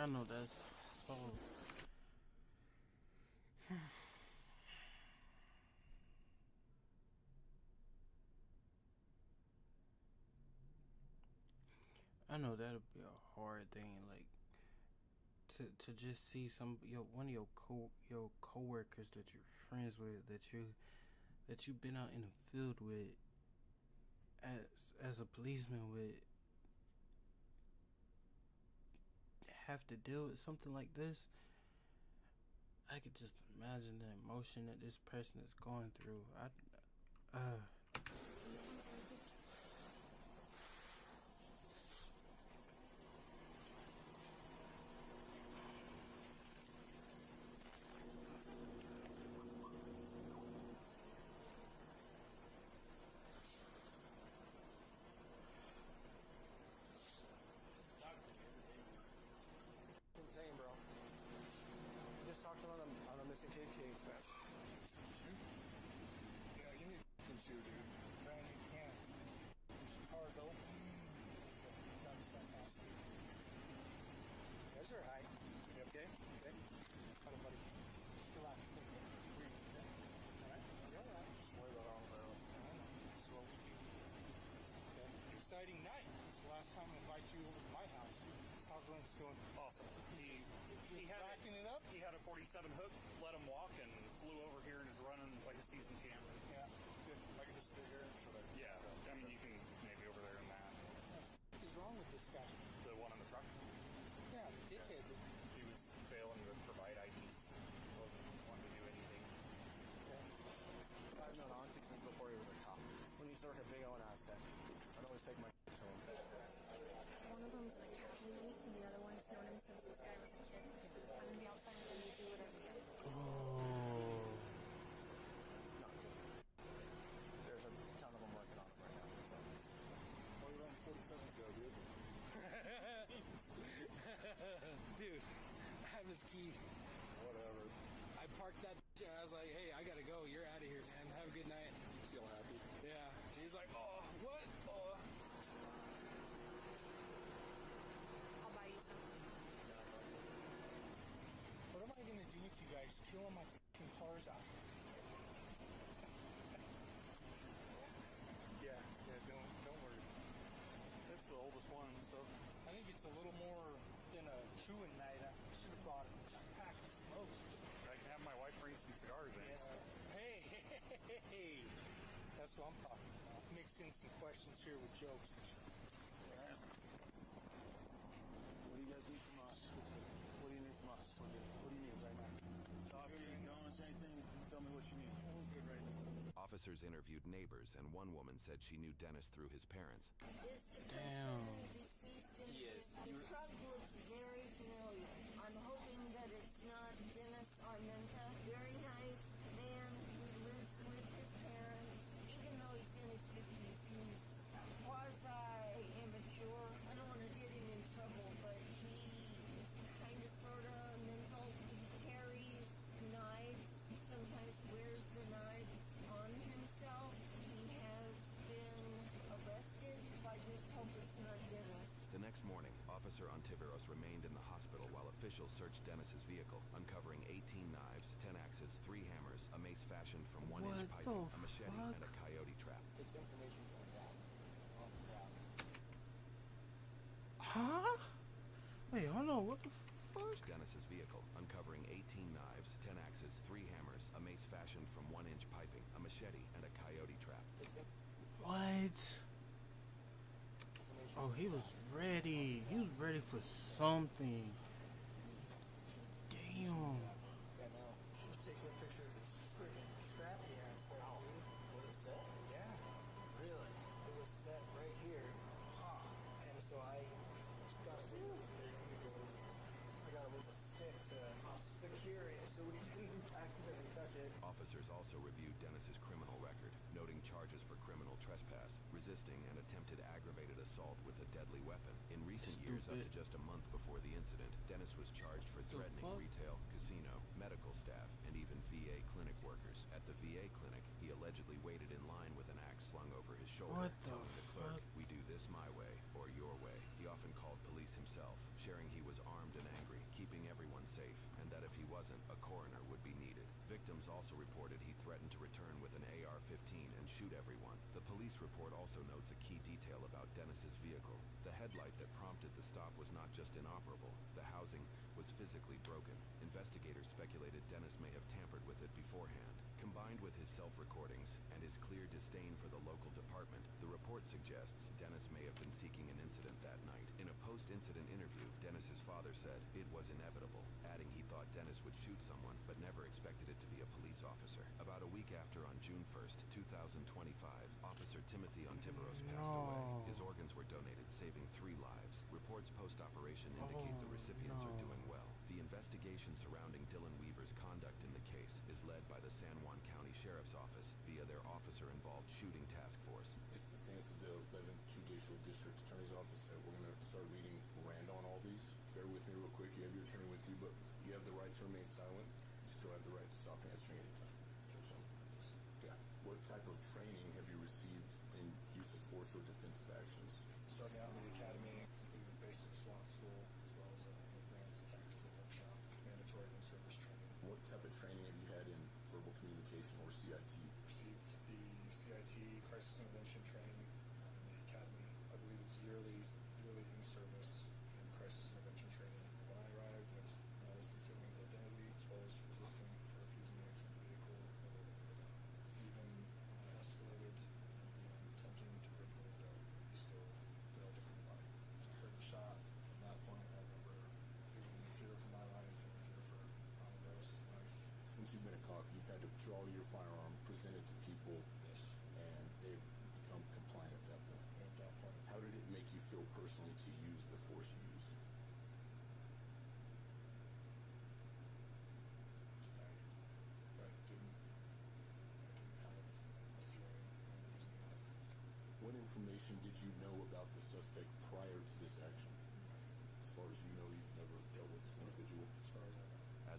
I know that's so. I know that'll be a hard thing, like to just see one of your coworkers that you're friends with, that you've been out in the field with, as a policeman with, have to deal with something like this. I could just imagine the emotion that this person is going through. 47 hook, let him walk, and flew over here and is running like a seasoned champ. Yeah, good. I can just stay here and show that. Yeah, I mean, you can maybe over there in that. What is wrong with this guy? The one on the truck? Yeah, the dickhead. He was failing to provide ID. Wasn't wanting to do anything. Yeah. I've known Auntie since before he was a cop. When he used to work at Big O and Aztec, I'd always take my to him. One of them's an academy mate, and the other one's known him since this guy was a kid. I'm gonna be outside with him to do whatever. There's a ton of them working on him right now. So. Well, you're on 47's go, dude. Dude, I have his key. Whatever. I parked that shit. I was like, hey, I gotta go. You're out of here, man. Have a good night. Still happy? Yeah. He's like, oh, what? Oh. I'll buy you some. What am I gonna do with you guys? Kill all my fucking cars out. Yeah, don't worry. That's the oldest one, so. I think it's a little more than a chewing night. I should have brought a pack of smokes. I can have my wife bring some cigars in. Yeah. Hey. That's what I'm talking about. Mix in some questions here with jokes. Yeah. What do you guys need from us? What do you need from us? What do you need right now? Coffee, donuts, anything? Tell me what you need. We're good right now. Officers interviewed neighbors, and one woman said she knew Dennis through his parents. Damn. Yes. The truck looks very familiar. I'm hoping that it's not Dennis Armenta. Very nice man who lives with his parents. Even though he's in his 50s, he's quasi-immature. I don't want to get him in trouble, but he is kind of sort of mental. He carries knives, sometimes wears the knives on himself. He has been arrested. I just hope it's not Dennis. The next morning, Officer Ontiveros remained in the hospital while officials searched Dennis's vehicle, uncovering 18 knives, 10 axes, 3 hammers, a mace fashioned from 1-inch What piping, the a machete, fuck? and a coyote trap. It's information sent out on the trap. Huh? Wait, hold on. What the fuck? Dennis's vehicle, uncovering 18 knives, 10 axes, 3 hammers, a mace fashioned from 1-inch piping, a machete, and a coyote trap. What? Oh, he was ready. He was ready for something. Damn. Yeah, no. Just taking a picture of this freaking strap he has set, dude. Was it set? Yeah. Really? It was set right here. And so I gotta move. I gotta move a stick to secure it so we didn't accidentally touch it. Officers also reviewed Dennis's criminal record, noting charges for criminal trespass, resisting, and attempted aggravated assault with a deadly weapon. In recent years, up to just a month before the incident, Dennis was charged for threatening retail, casino, medical staff, and even VA clinic workers. At the VA clinic, he allegedly waited in line with an axe slung over his shoulder, What the telling the clerk, fuck? "We do this my way or your way." He often called police himself, sharing he was armed and angry, keeping everyone safe, and that if he wasn't, a coroner would be needed. Victims also reported he threatened to return with an AR-15 and shoot everyone. The police report also notes a key detail about Dennis's vehicle. The headlight that prompted the stop was not just inoperable. The housing was physically broken. Investigators speculated Dennis may have tampered with it beforehand. Combined with his self-recordings and his clear disdain for the local department, the report suggests Dennis may have been seeking an incident that night. In a post-incident interview, Dennis's father said it was inevitable, adding he thought Dennis would shoot someone, but never expected it to be a police officer. About a week after, on June 1st, 2025, Officer Timothy Ontiveros passed away. His organs were donated, saving 3 lives. Reports post-operation indicate the recipients are doing well. The investigation surrounding Dylan Weaver's conduct in the case is led by the San Juan County Sheriff's Office via their officer-involved shooting task force. It's the stance of the 11th Judicial District Attorney's Office that we're going to start reading Miranda on all these. Bear with me real quick. You have your attorney with you, but you have the right to remain silent. You still have the right to stop answering anytime. Yeah. What type of training have you received in use of force or defensive actions? Starting out in the academy, we did basic SWAT school, as well as an advanced tactical workshop, mandatory in-service training. What type of training have you had in verbal communication or CIT? Received the CIT crisis intervention training in the academy. I believe it's yearly in-service and crisis intervention training. When I arrived, I was considering his identity as well as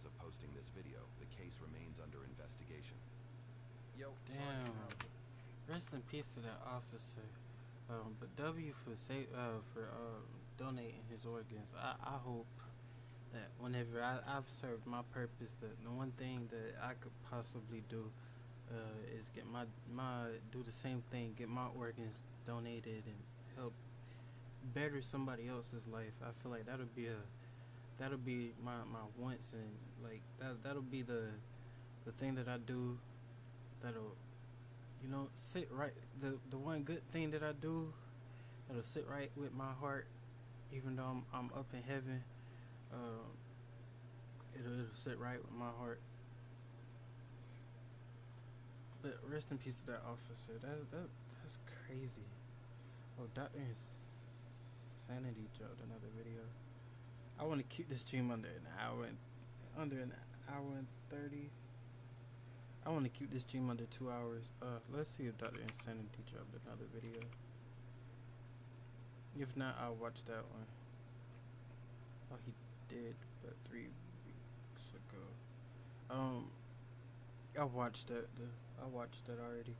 As of posting this video, the case remains under investigation. Yo, Damn. Rest in peace to that officer. But W for donating his organs. I hope that whenever I've served my purpose, that the one thing that I could possibly do is get do the same thing, get my organs donated and help better somebody else's life. I feel like that'll be my wants, and like that'll be the thing that I do that'll, you know, sit right, the one good thing that I do that'll sit right with my heart, even though I'm up in heaven. It'll sit right with my heart. But rest in peace to that officer. That's crazy. Oh, Dr. Insanity dropped another video. I want to keep this stream under an hour and 30. I want to keep this stream under 2 hours. Let's see if Dr. Insanity dropped another video. If not, I'll watch that one. Oh, he did, but 3 weeks ago. I watched that. I watched that already.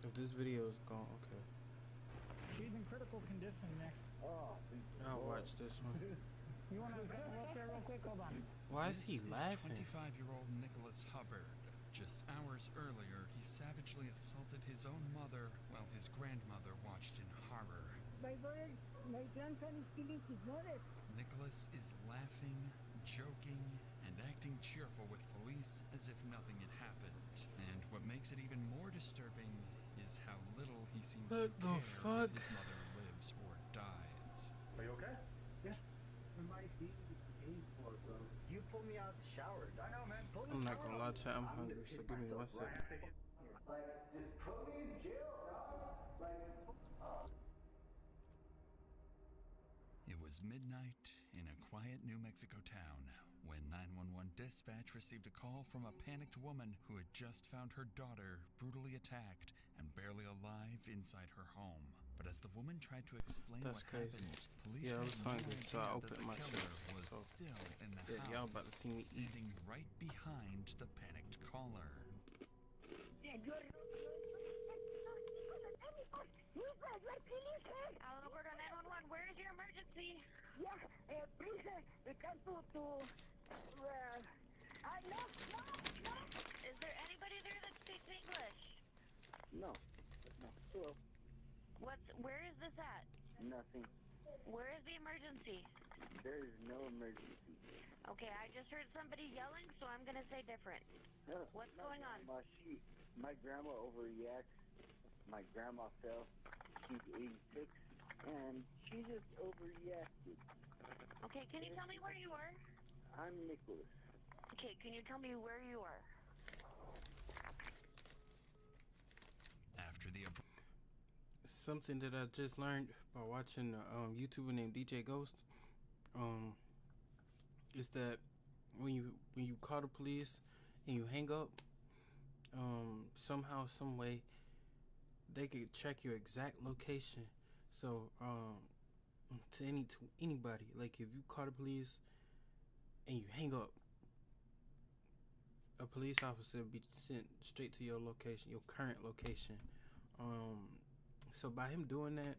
If this video is gone, okay. She's in critical condition, Nick. I'll watch this one. You want to go up there real quick? Hold on. Why is he laughing? 25-year-old Nicholas Hubbard. Just hours earlier, he savagely assaulted his own mother while his grandmother watched in horror. My grandson is killing his mother. Nicholas is laughing, joking, and acting cheerful with police as if nothing had happened. And what makes it even more disturbing is how little he seems to care if his mother lives or dies. Are you okay? Yeah. My feet is for, bro. You pulled me out of the shower. I know, man. I'm not gonna lie to you, I'm hungry, so give me 1 second. Like, just put me in jail, bro. Like, It was midnight in a quiet New Mexico town when 911 dispatch received a call from a panicked woman who had just found her daughter brutally attacked and barely alive inside her home. But as the woman tried to explain That's what crazy. happened, police Yeah, I had was no hungry, so I idea opened that my the killer chips. was So, still in the yeah, house, y'all about to see me eat. standing right behind the panicked caller. Alberta 911, where is your emergency? Yeah, please, come to, no. Is there anybody there that speaks English? No. Hello. Where is this at? Nothing. Where is the emergency? There is no emergency. Okay, I just heard somebody yelling, so I'm gonna say different. What's going on? My grandma overreacts. My grandma fell. She's 86, and she just overreacted. Okay, can you tell me where you are? I'm Nicholas. Okay, can you tell me where you are? After the Something that I just learned by watching a YouTuber named DJ Ghost, is that when you call the police and you hang up, somehow, some way, they could check your exact location. So to anybody, like if you call the police and you hang up, a police officer will be sent straight to your location, your current location. So by him doing that,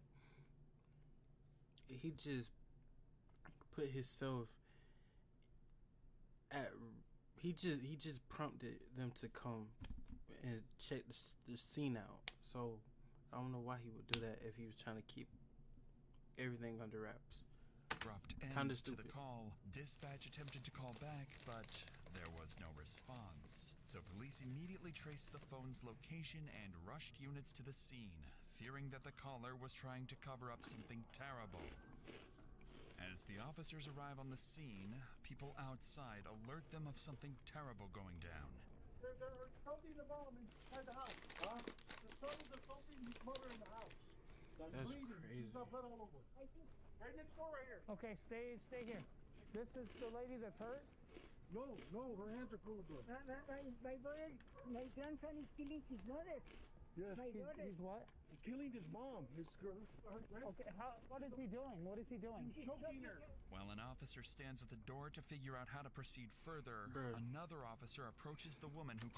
he just put himself at. He just prompted them to come and check the scene out. So I don't know why he would do that if he was trying to keep everything under wraps. Abrupt Kinda end to stupid. the call. Dispatch attempted to call back, but there was no response. So police immediately traced the phone's location and rushed units to the scene, fearing that the caller was trying to cover up something terrible. As the officers arrive on the scene, people outside alert them of something terrible going down. There's something about him inside the house. Huh? There's something his mother in the house. That's bleeding. crazy. She's got blood all over. Right next door right here. Okay, stay here. This is the lady that's hurt? No, her hands are full of blood. My brother, my grandson is killing his mother. Yes. My daughter. He's what? killing his mom, his girl. Okay, what is he doing? What is he doing? He's choking her. While an officer stands at the door to figure out how to proceed further, Bruh. another officer approaches the woman who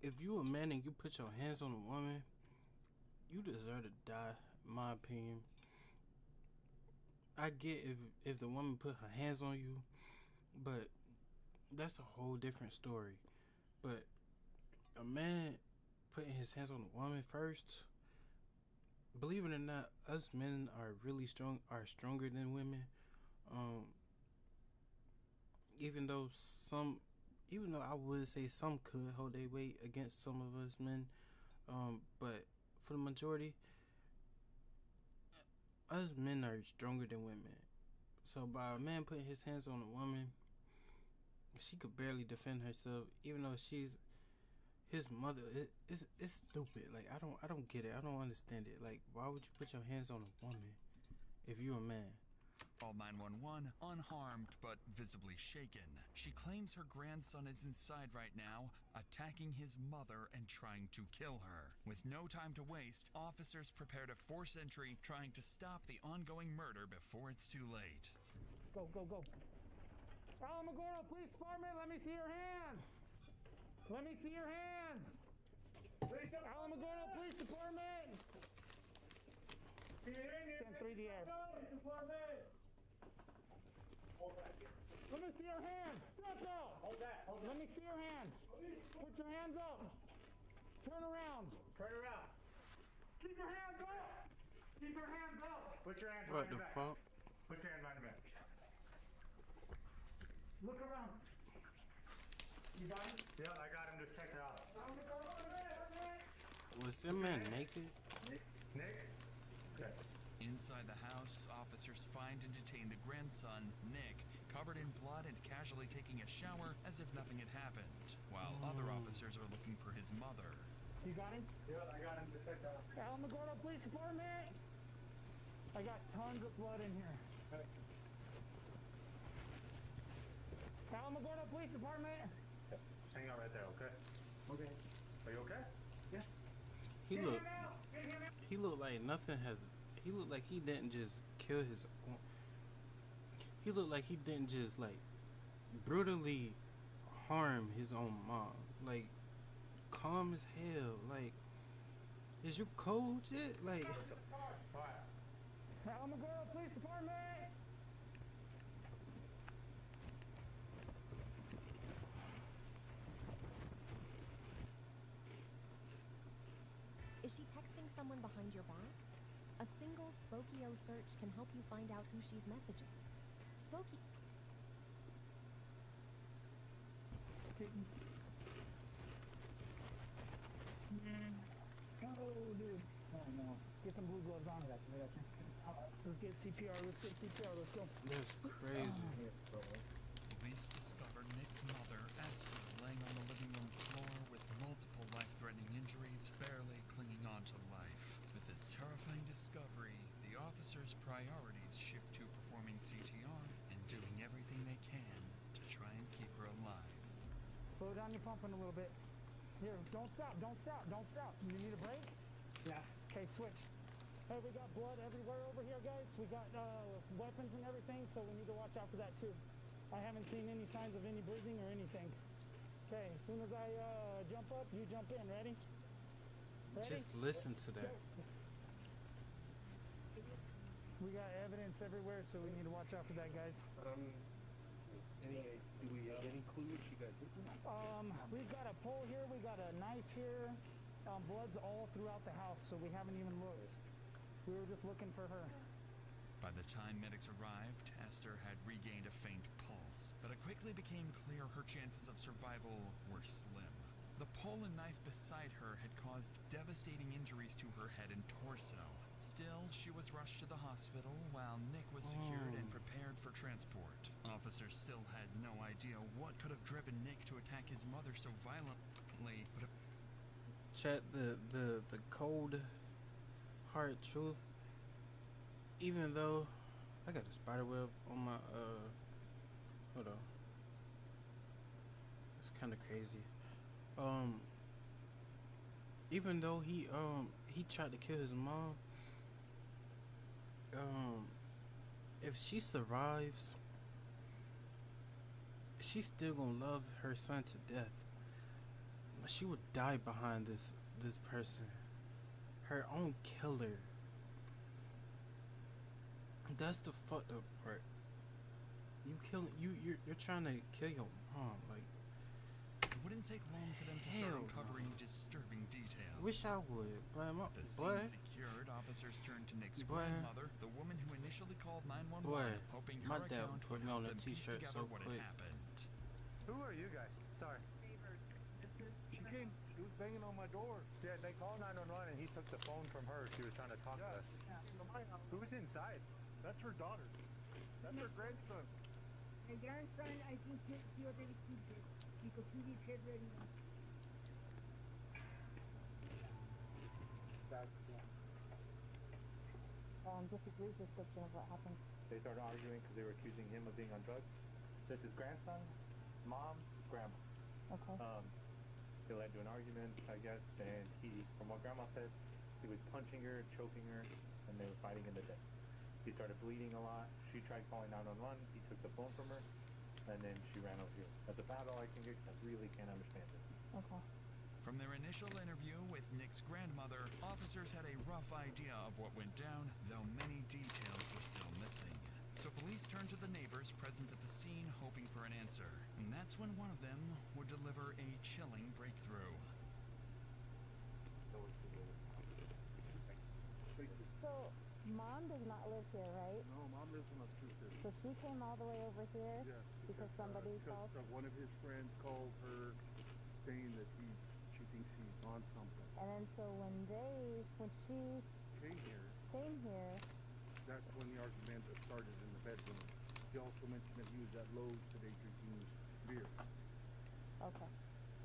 If you a man and you put your hands on a woman, you deserve to die, in my opinion. I get if the woman put her hands on you, but that's a whole different story. But a man putting his hands on a woman first, believe it or not, us men are really stronger than women. Even though I would say some could hold their weight against some of us men, but for the majority, us men are stronger than women. So by a man putting his hands on a woman, she could barely defend herself, even though she's his mother. It's stupid. Like I don't get it. I don't understand it. Like, why would you put your hands on a woman if you're a man? called 911, unharmed but visibly shaken. She claims her grandson is inside right now, attacking his mother and trying to kill her. With no time to waste, officers prepare to force entry, trying to stop the ongoing murder before it's too late. Go, go, go. Alamogordo Police Department, let me see your hands. Let me see your hands. Alamogordo Police Department. 10-3 the air. Let me see your hands. Step out. Hold that. Let me see your hands. Put your hands up. Turn around. Turn around. Keep your hands up. Keep your hands up. Put your hands What behind the your back. fuck? Put your hands behind your back. Look around. You got him? Yeah, I got him. Just check it out. Was this man naked? Nick? Okay. Inside the house, officers find and detain the grandson, Nick, covered in blood and casually taking a shower as if nothing had happened, while other officers are looking for his mother. You got him? Yeah, I got him. Just check it out. Alamogordo Police Department. I got tons of blood in here. Okay. Alamogordo Police Department. Hang out right there, okay? Okay. Are you okay? Yeah. He looked like nothing has. He looked like he didn't just kill his own. He looked like he didn't just like brutally harm his own mom. Like, calm as hell. Like, is you cold yet? Like. Alamogordo Police Department. Is she texting someone behind your back? A single Spokio search can help you find out who she's messaging. Spokio... Oh, dude. Oh, no. Get some blue gloves on. Let's get CPR. Let's get CPR. Let's go. That's crazy. Police discover Nick's mother, Esther, laying on the living room floor with multiple life-threatening injuries, barely clinging on to life. With this terrifying discovery, the officers' priorities shift to performing CTR and doing everything they can to try and keep her alive. Slow down your pumping a little bit. Here, don't stop, don't stop, don't stop. You need a break? Yeah. Okay, switch. Hey, we got blood everywhere over here, guys. We got weapons and everything, so we need to watch out for that too. I haven't seen any signs of any bruising or anything. Okay, as soon as I jump up, you jump in. Ready? Ready? Just listen to that. We got evidence everywhere, so we need to watch out for that, guys. Do we have any clue what she got hit with? We've got a pole here, we got a knife here. Blood's all throughout the house, so we haven't even looked. We were just looking for her. By the time medics arrived, Esther had regained a faint pulse, but it quickly became clear her chances of survival were slim. The pole and knife beside her had caused devastating injuries to her head and torso. Still, she was rushed to the hospital while Nick was secured and prepared for transport. Officers still had no idea what could have driven Nick to attack his mother so violently, but Chat, the cold hard truth. Even though I got a spider web on my hold on. It's kind of crazy. Even though he he tried to kill his mom. If she survives, she's still gonna love her son to death. She would die behind this person, her own killer. That's the fucked up part. You're trying to kill your mom. Like, it wouldn't take long for them to start uncovering disturbing details. Wish I would, but the scene secured, officers turned to Nick's grandmother, the woman who initially called 911, hoping her account would help them piece together what had happened. Who are you guys? Sorry. She came. She was banging on my door. Yeah, they called 911 and he took the phone from her. She was trying to talk to us. Who's inside? That's her daughter. That's her grandson. My grandson, I think he already received it because he is here ready now. Just a brief description of what happened. They started arguing because they were accusing him of being on drugs. This is grandson, mom, grandma. Okay. They led to an argument, I guess, and he, from what grandma said, he was punching her, choking her, and they were fighting in the den. She started bleeding a lot. She tried calling 911. He took the phone from her, and then she ran over here. That's about all I can get because I really can't understand it. Okay. From their initial interview with Nick's grandmother, officers had a rough idea of what went down, though many details were still missing. So police turned to the neighbors present at the scene, hoping for an answer. And that's when one of them would deliver a chilling breakthrough. So, Mom does not live here, right? No, Mom lives in a two-city. So she came all the way over here because somebody called? One of his friends called her saying that she thinks he's on something. And then so when she came here, that's when the argument started in the bedroom. He also mentioned that he was at Lowe's today drinking beer. Okay.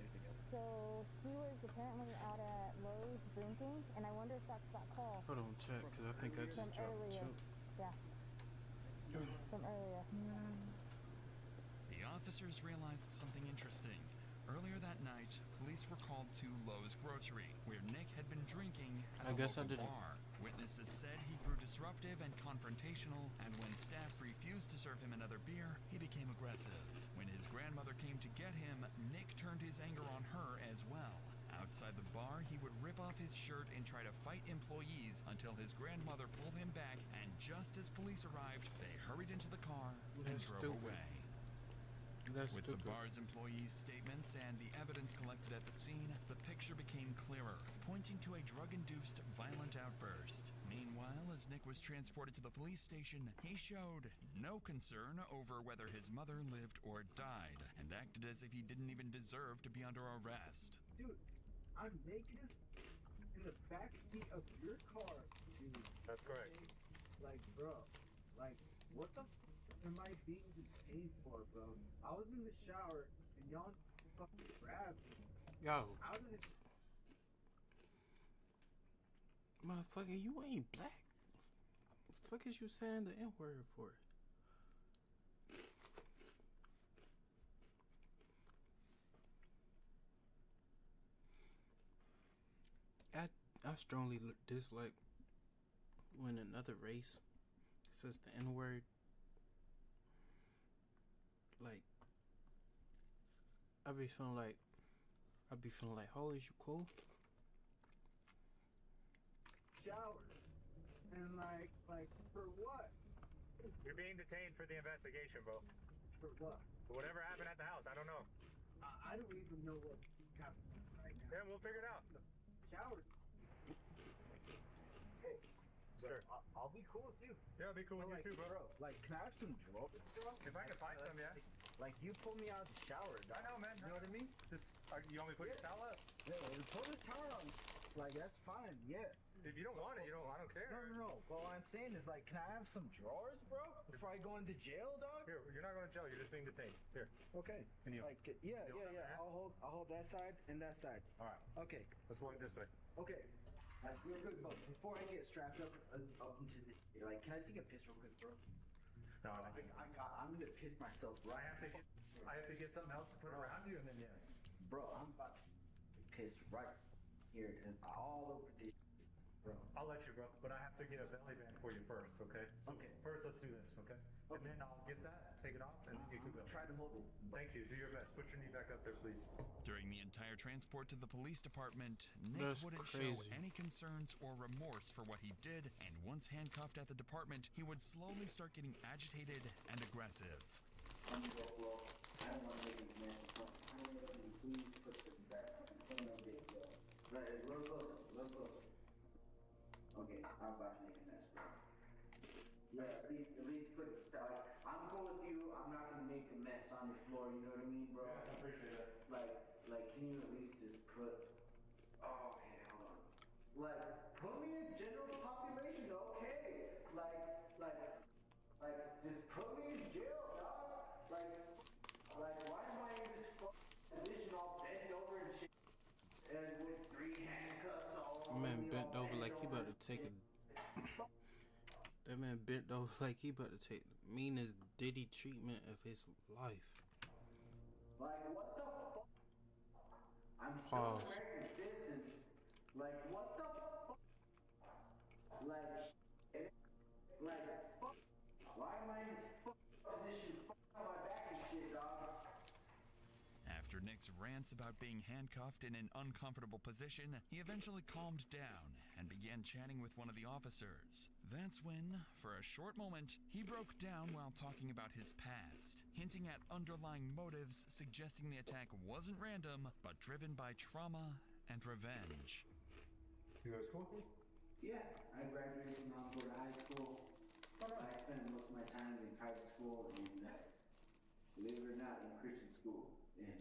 Anything else? So he was apparently out at Lowe's drinking, and I wonder if that's that call. Hold on, check, because I think I just From dropped earlier. two. Yeah. From earlier. The officers realized something interesting. Earlier that night, police were called to Lowe's Grocery, where Nick had been drinking at a local bar. Witnesses said he grew disruptive and confrontational, and when staff refused to serve him another beer, he became aggressive. When his grandmother came to get him, Nick turned his anger on her as well. Outside the bar, he would rip off his shirt and try to fight employees until his grandmother pulled him back, and just as police arrived, they hurried into the car and drove away. With the bar's employees' statements and the evidence collected at the scene, the picture became clearer, pointing to a drug-induced violent outburst. Meanwhile, as Nick was transported to the police station, he showed no concern over whether his mother lived or died, and acted as if he didn't even deserve to be under arrest. Dude, I'm naked as in the back seat of your car, dude. That's correct. Like, bro, like, what the am I being detained for, bro? I was in the shower and y'all fucking grabbed me. Yo. Out of this. Motherfucker, you ain't black. The fuck is you saying the N-word for? I strongly dislike when another race says the N-word. Like, I be feeling like, oh, is you cool? Shower. And like, for what? You're being detained for the investigation, bro. For what? For whatever happened at the house, I don't know. I don't even know what happened right now. Yeah, we'll figure it out. Shower. Hey, sir. I'll be cool with you. Yeah, I'll be cool with you too, bro. Like, can I have some drawers, bro? If I can find some, yeah. Like, you pulled me out of the shower, dog. I know, man. You know what I mean? You want me to put your towel up? Yeah, put the towel on. Like, that's fine, yeah. If you don't want it, I don't care. No. But what I'm saying is, like, can I have some drawers, bro? Before I go into jail, dog? Here, you're not going to jail. You're just being detained. Here. Okay. Can you? Like, yeah. I'll hold that side and that side. All right. Okay. Let's walk this way. Okay. Real quick, bro. Before I get strapped up into this, like, can I take a piss real quick, bro? No, I'm gonna piss myself, bro. I have to get something else to put around you, and then yes. Bro, I'm about to piss right here and all over this. Bro, I'll let you, bro, but I have to get a belly band for you first, okay? So first, let's do this, okay? And then I'll get that, take it off, and you can go. Try to hold it. Thank you. Do your best. Put your knee back up there, please. During the entire transport to the police department, Nick That's wouldn't show crazy. any concerns or remorse for what he did, and once handcuffed at the department, he would slowly start getting agitated and aggressive. I don't want to make a mess. Please put this back. Right, a little closer, a little closer. Okay, I'm about to make a mess, bro. Yeah, at least put it, like, I'm cool with you, I'm not gonna make a mess on your floor, you know what I mean, bro? Yeah, I appreciate that. Like, can you at least just put, oh, okay, hold on. Like, put me in general population, okay? Like, just put me in jail, dog. Like, why am I in this position all bent over and shit? And with 3 handcuffs all over Man me, bent all over like he about to take a. That man bent over like he about to take the meanest Diddy treatment of his life. Like, what the fuck? I'm so Pause. American citizen. Like, what the fuck? Like, fuck. Why am I in this position? Fuck on my back and shit, dog. After Nick's rants about being handcuffed in an uncomfortable position, he eventually calmed down and began chatting with one of the officers. That's when, for a short moment, he broke down while talking about his past, hinting at underlying motives suggesting the attack wasn't random, but driven by trauma and revenge. You go to school? Yeah, I graduated from Mount Florida High School. I spent most of my time in private school and, believe it or not, in Christian school. In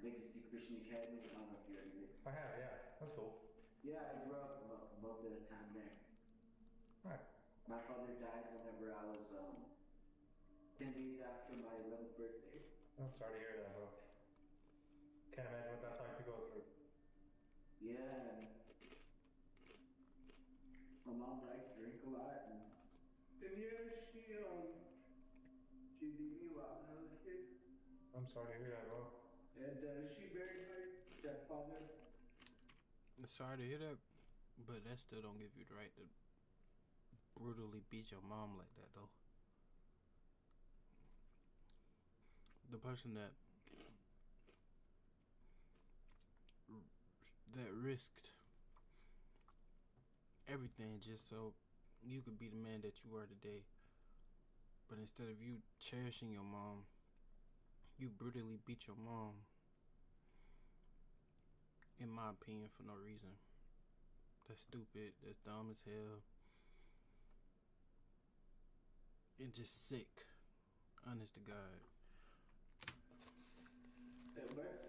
Legacy Christian Academy. I don't know if you ever did. I have, yeah. That's cool. Yeah, I grew up most of the time there. Nice. My father died whenever I was 10 days after my 11th birthday. I'm sorry to hear that, bro. Can't imagine what that's like to go through. Yeah, and my mom liked to drink a lot, and yeah, she beat me while I was a kid. I'm sorry to hear that, bro. And she buried my stepfather. Sorry to hear that, but that still don't give you the right to brutally beat your mom like that, though. The person that risked everything just so you could be the man that you are today, but instead of you cherishing your mom, you brutally beat your mom, in my opinion, for no reason. That's stupid. That's dumb as hell. And just sick. Honest to God. Can't imagine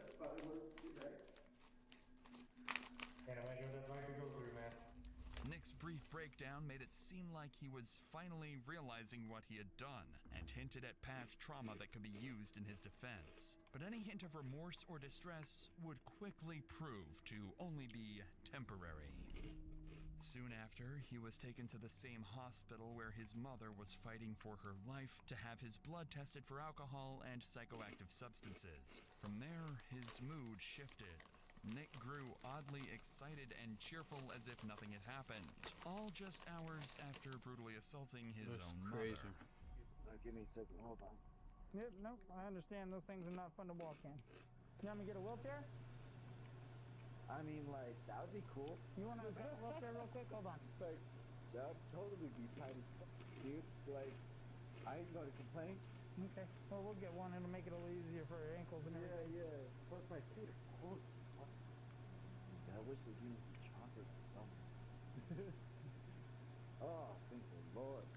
what that's like to go through, man. Nick's brief breakdown made it seem like he was finally realizing what he had done and hinted at past trauma that could be used in his defense. But any hint of remorse or distress would quickly prove to only be temporary. Soon after, he was taken to the same hospital where his mother was fighting for her life to have his blood tested for alcohol and psychoactive substances. From there, his mood shifted. Nick grew oddly excited and cheerful as if nothing had happened, all just hours after brutally assaulting his own crazy. mother. Give me a second, hold on. Yep, nope, I understand those things are not fun to walk in. You want me to get a wheelchair? I mean, like, that would be cool. You want to get a wheelchair real quick? Hold on. Like, that would totally be tight as fuck, dude. Like, I ain't gonna complain. Okay, well, we'll get one. It'll make it a little easier for your ankles and everything. Yeah. Plus, my feet are cool. I wish they'd give me some chocolate or something. Oh, thank the Lord.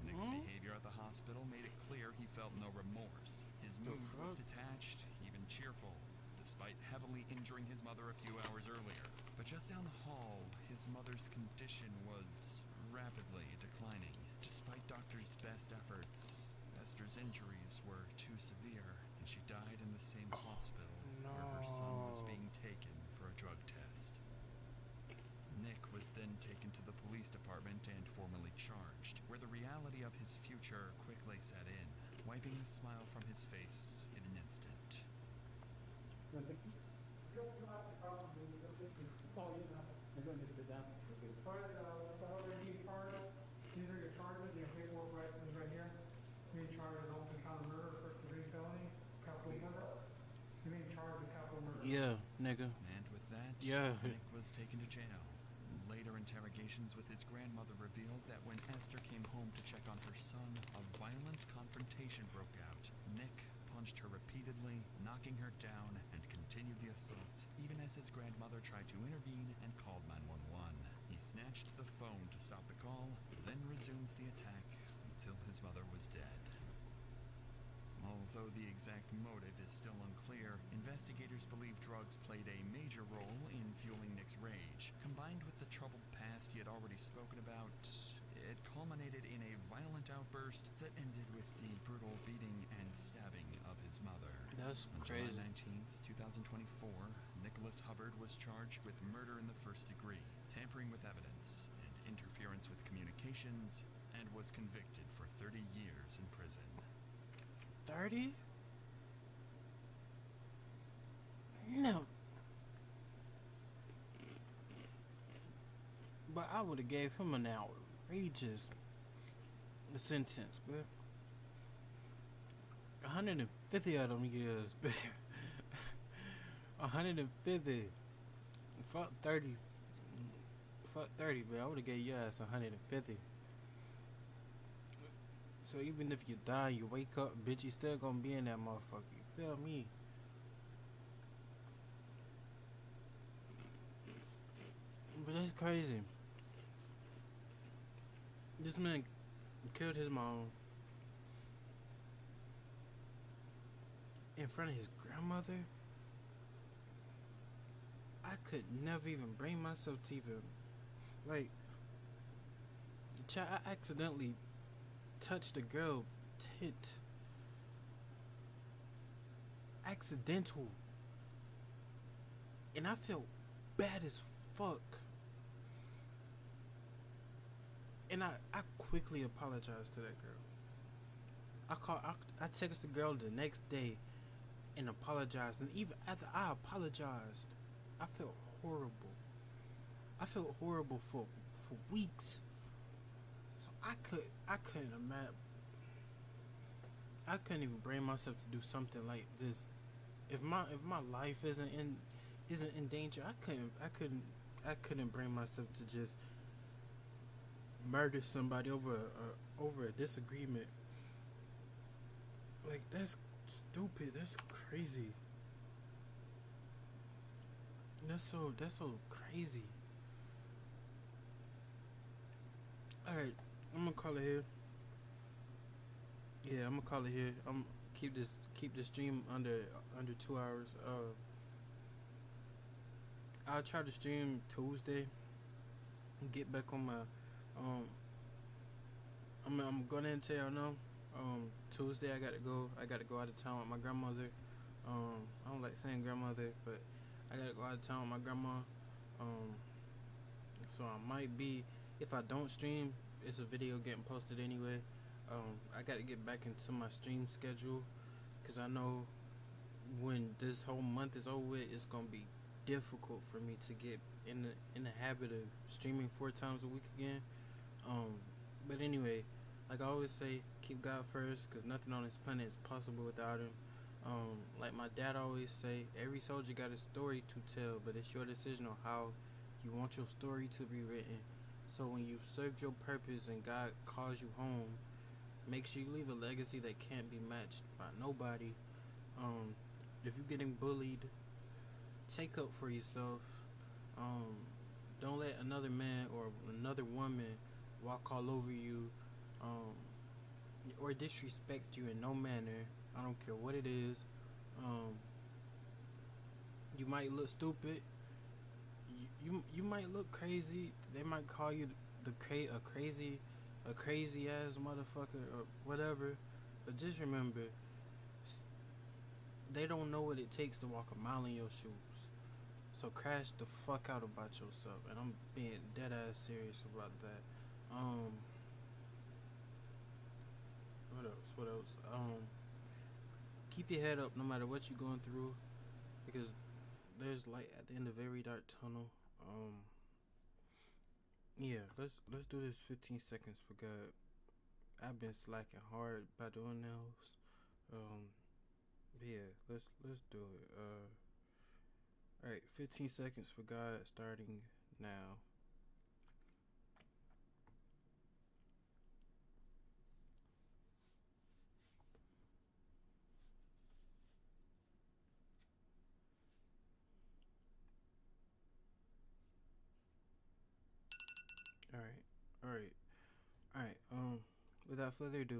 Nick's behavior at the hospital made it clear he felt no remorse. His mood was detached, even cheerful, despite heavily injuring his mother a few hours earlier. But just down the hall, his mother's condition was rapidly declining. Despite doctors' best efforts, Esther's injuries were too severe, and she died in the same hospital where her son was being taken for a drug test. Nick was then taken to the police department and formally charged, where the reality of his future quickly set in, wiping the smile from his face in an instant. Oh, you're going to sit down. But if I already give you charges, these are your charges, your paperwork right is right here. You're in charge of open count of murder, first degree felony, capital murder. You're in charge of capital murder. Yeah, nigga. And with that, Yeah. Nick was taken to jail. Later interrogations with his grandmother revealed that when Esther came home to check on her son, a violent confrontation broke out. Nick punched her repeatedly, knocking her down, and continued the assault, even as his grandmother tried to intervene and called 911. He snatched the phone to stop the call, then resumed the attack until his mother was dead. Although the exact motive is still unclear, investigators believe drugs played a major role in fueling Nick's rage. Combined with the troubled past he had already spoken about, it culminated in a violent outburst that ended with the brutal beating and stabbing of his mother. That's On crazy. July 19th, 2024, Nicholas Hubbard was charged with murder in the first degree, tampering with evidence, and interference with communications, and was convicted for 30 years in prison. 30? No. But I would have gave him an outrageous sentence, bro. 150 of them years, bro. 150. Fuck 30. Fuck 30, bro. I would have gave your ass 150. So even if you die, you wake up, bitch, you still gonna be in that motherfucker. You feel me? But that's crazy. This man killed his mom in front of his grandmother. I could never even bring myself to even, like, I accidentally touched a girl tit. Accidental. And I felt bad as fuck. And I quickly apologized to that girl. I texted the girl the next day and apologized. And even after I apologized, I felt horrible. I felt horrible for weeks. So I couldn't imagine. I couldn't even bring myself to do something like this. If my life isn't in danger, I couldn't bring myself to just murder somebody over a disagreement. Like, that's stupid. That's crazy. That's so crazy. Alright, I'm gonna call it here. Yeah, I'm gonna call it here. I'm keep this stream under 2 hours. I'll try to stream Tuesday and get back on my I'm going to tell y'all now. Tuesday I gotta go out of town with my grandmother. I don't like saying grandmother, but I gotta go out of town with my grandma. So I might be, if I don't stream, it's a video getting posted anyway. I gotta get back into my stream schedule, cause I know when this whole month is over with, it's gonna be difficult for me to get in the habit of streaming 4 times a week again. But anyway, like I always say, keep God first, cause nothing on this planet is possible without him. Like my dad always say, every soldier got a story to tell, but it's your decision on how you want your story to be written. So when you've served your purpose and God calls you home, make sure you leave a legacy that can't be matched by nobody. If you're getting bullied, take up for yourself. Don't let another man or another woman walk all over you, or disrespect you in no manner. I don't care what it is. You might look stupid. You might look crazy. They might call you a crazy ass motherfucker or whatever. But just remember, they don't know what it takes to walk a mile in your shoes. So crash the fuck out about yourself. And I'm being dead ass serious about that. What else? Keep your head up no matter what you're going through, because there's light at the end of every dark tunnel. Yeah, let's do this 15 seconds for God. I've been slacking hard by doing those. Yeah, let's do it. All right, 15 seconds for God starting now. All right, all right, all right. Without further ado.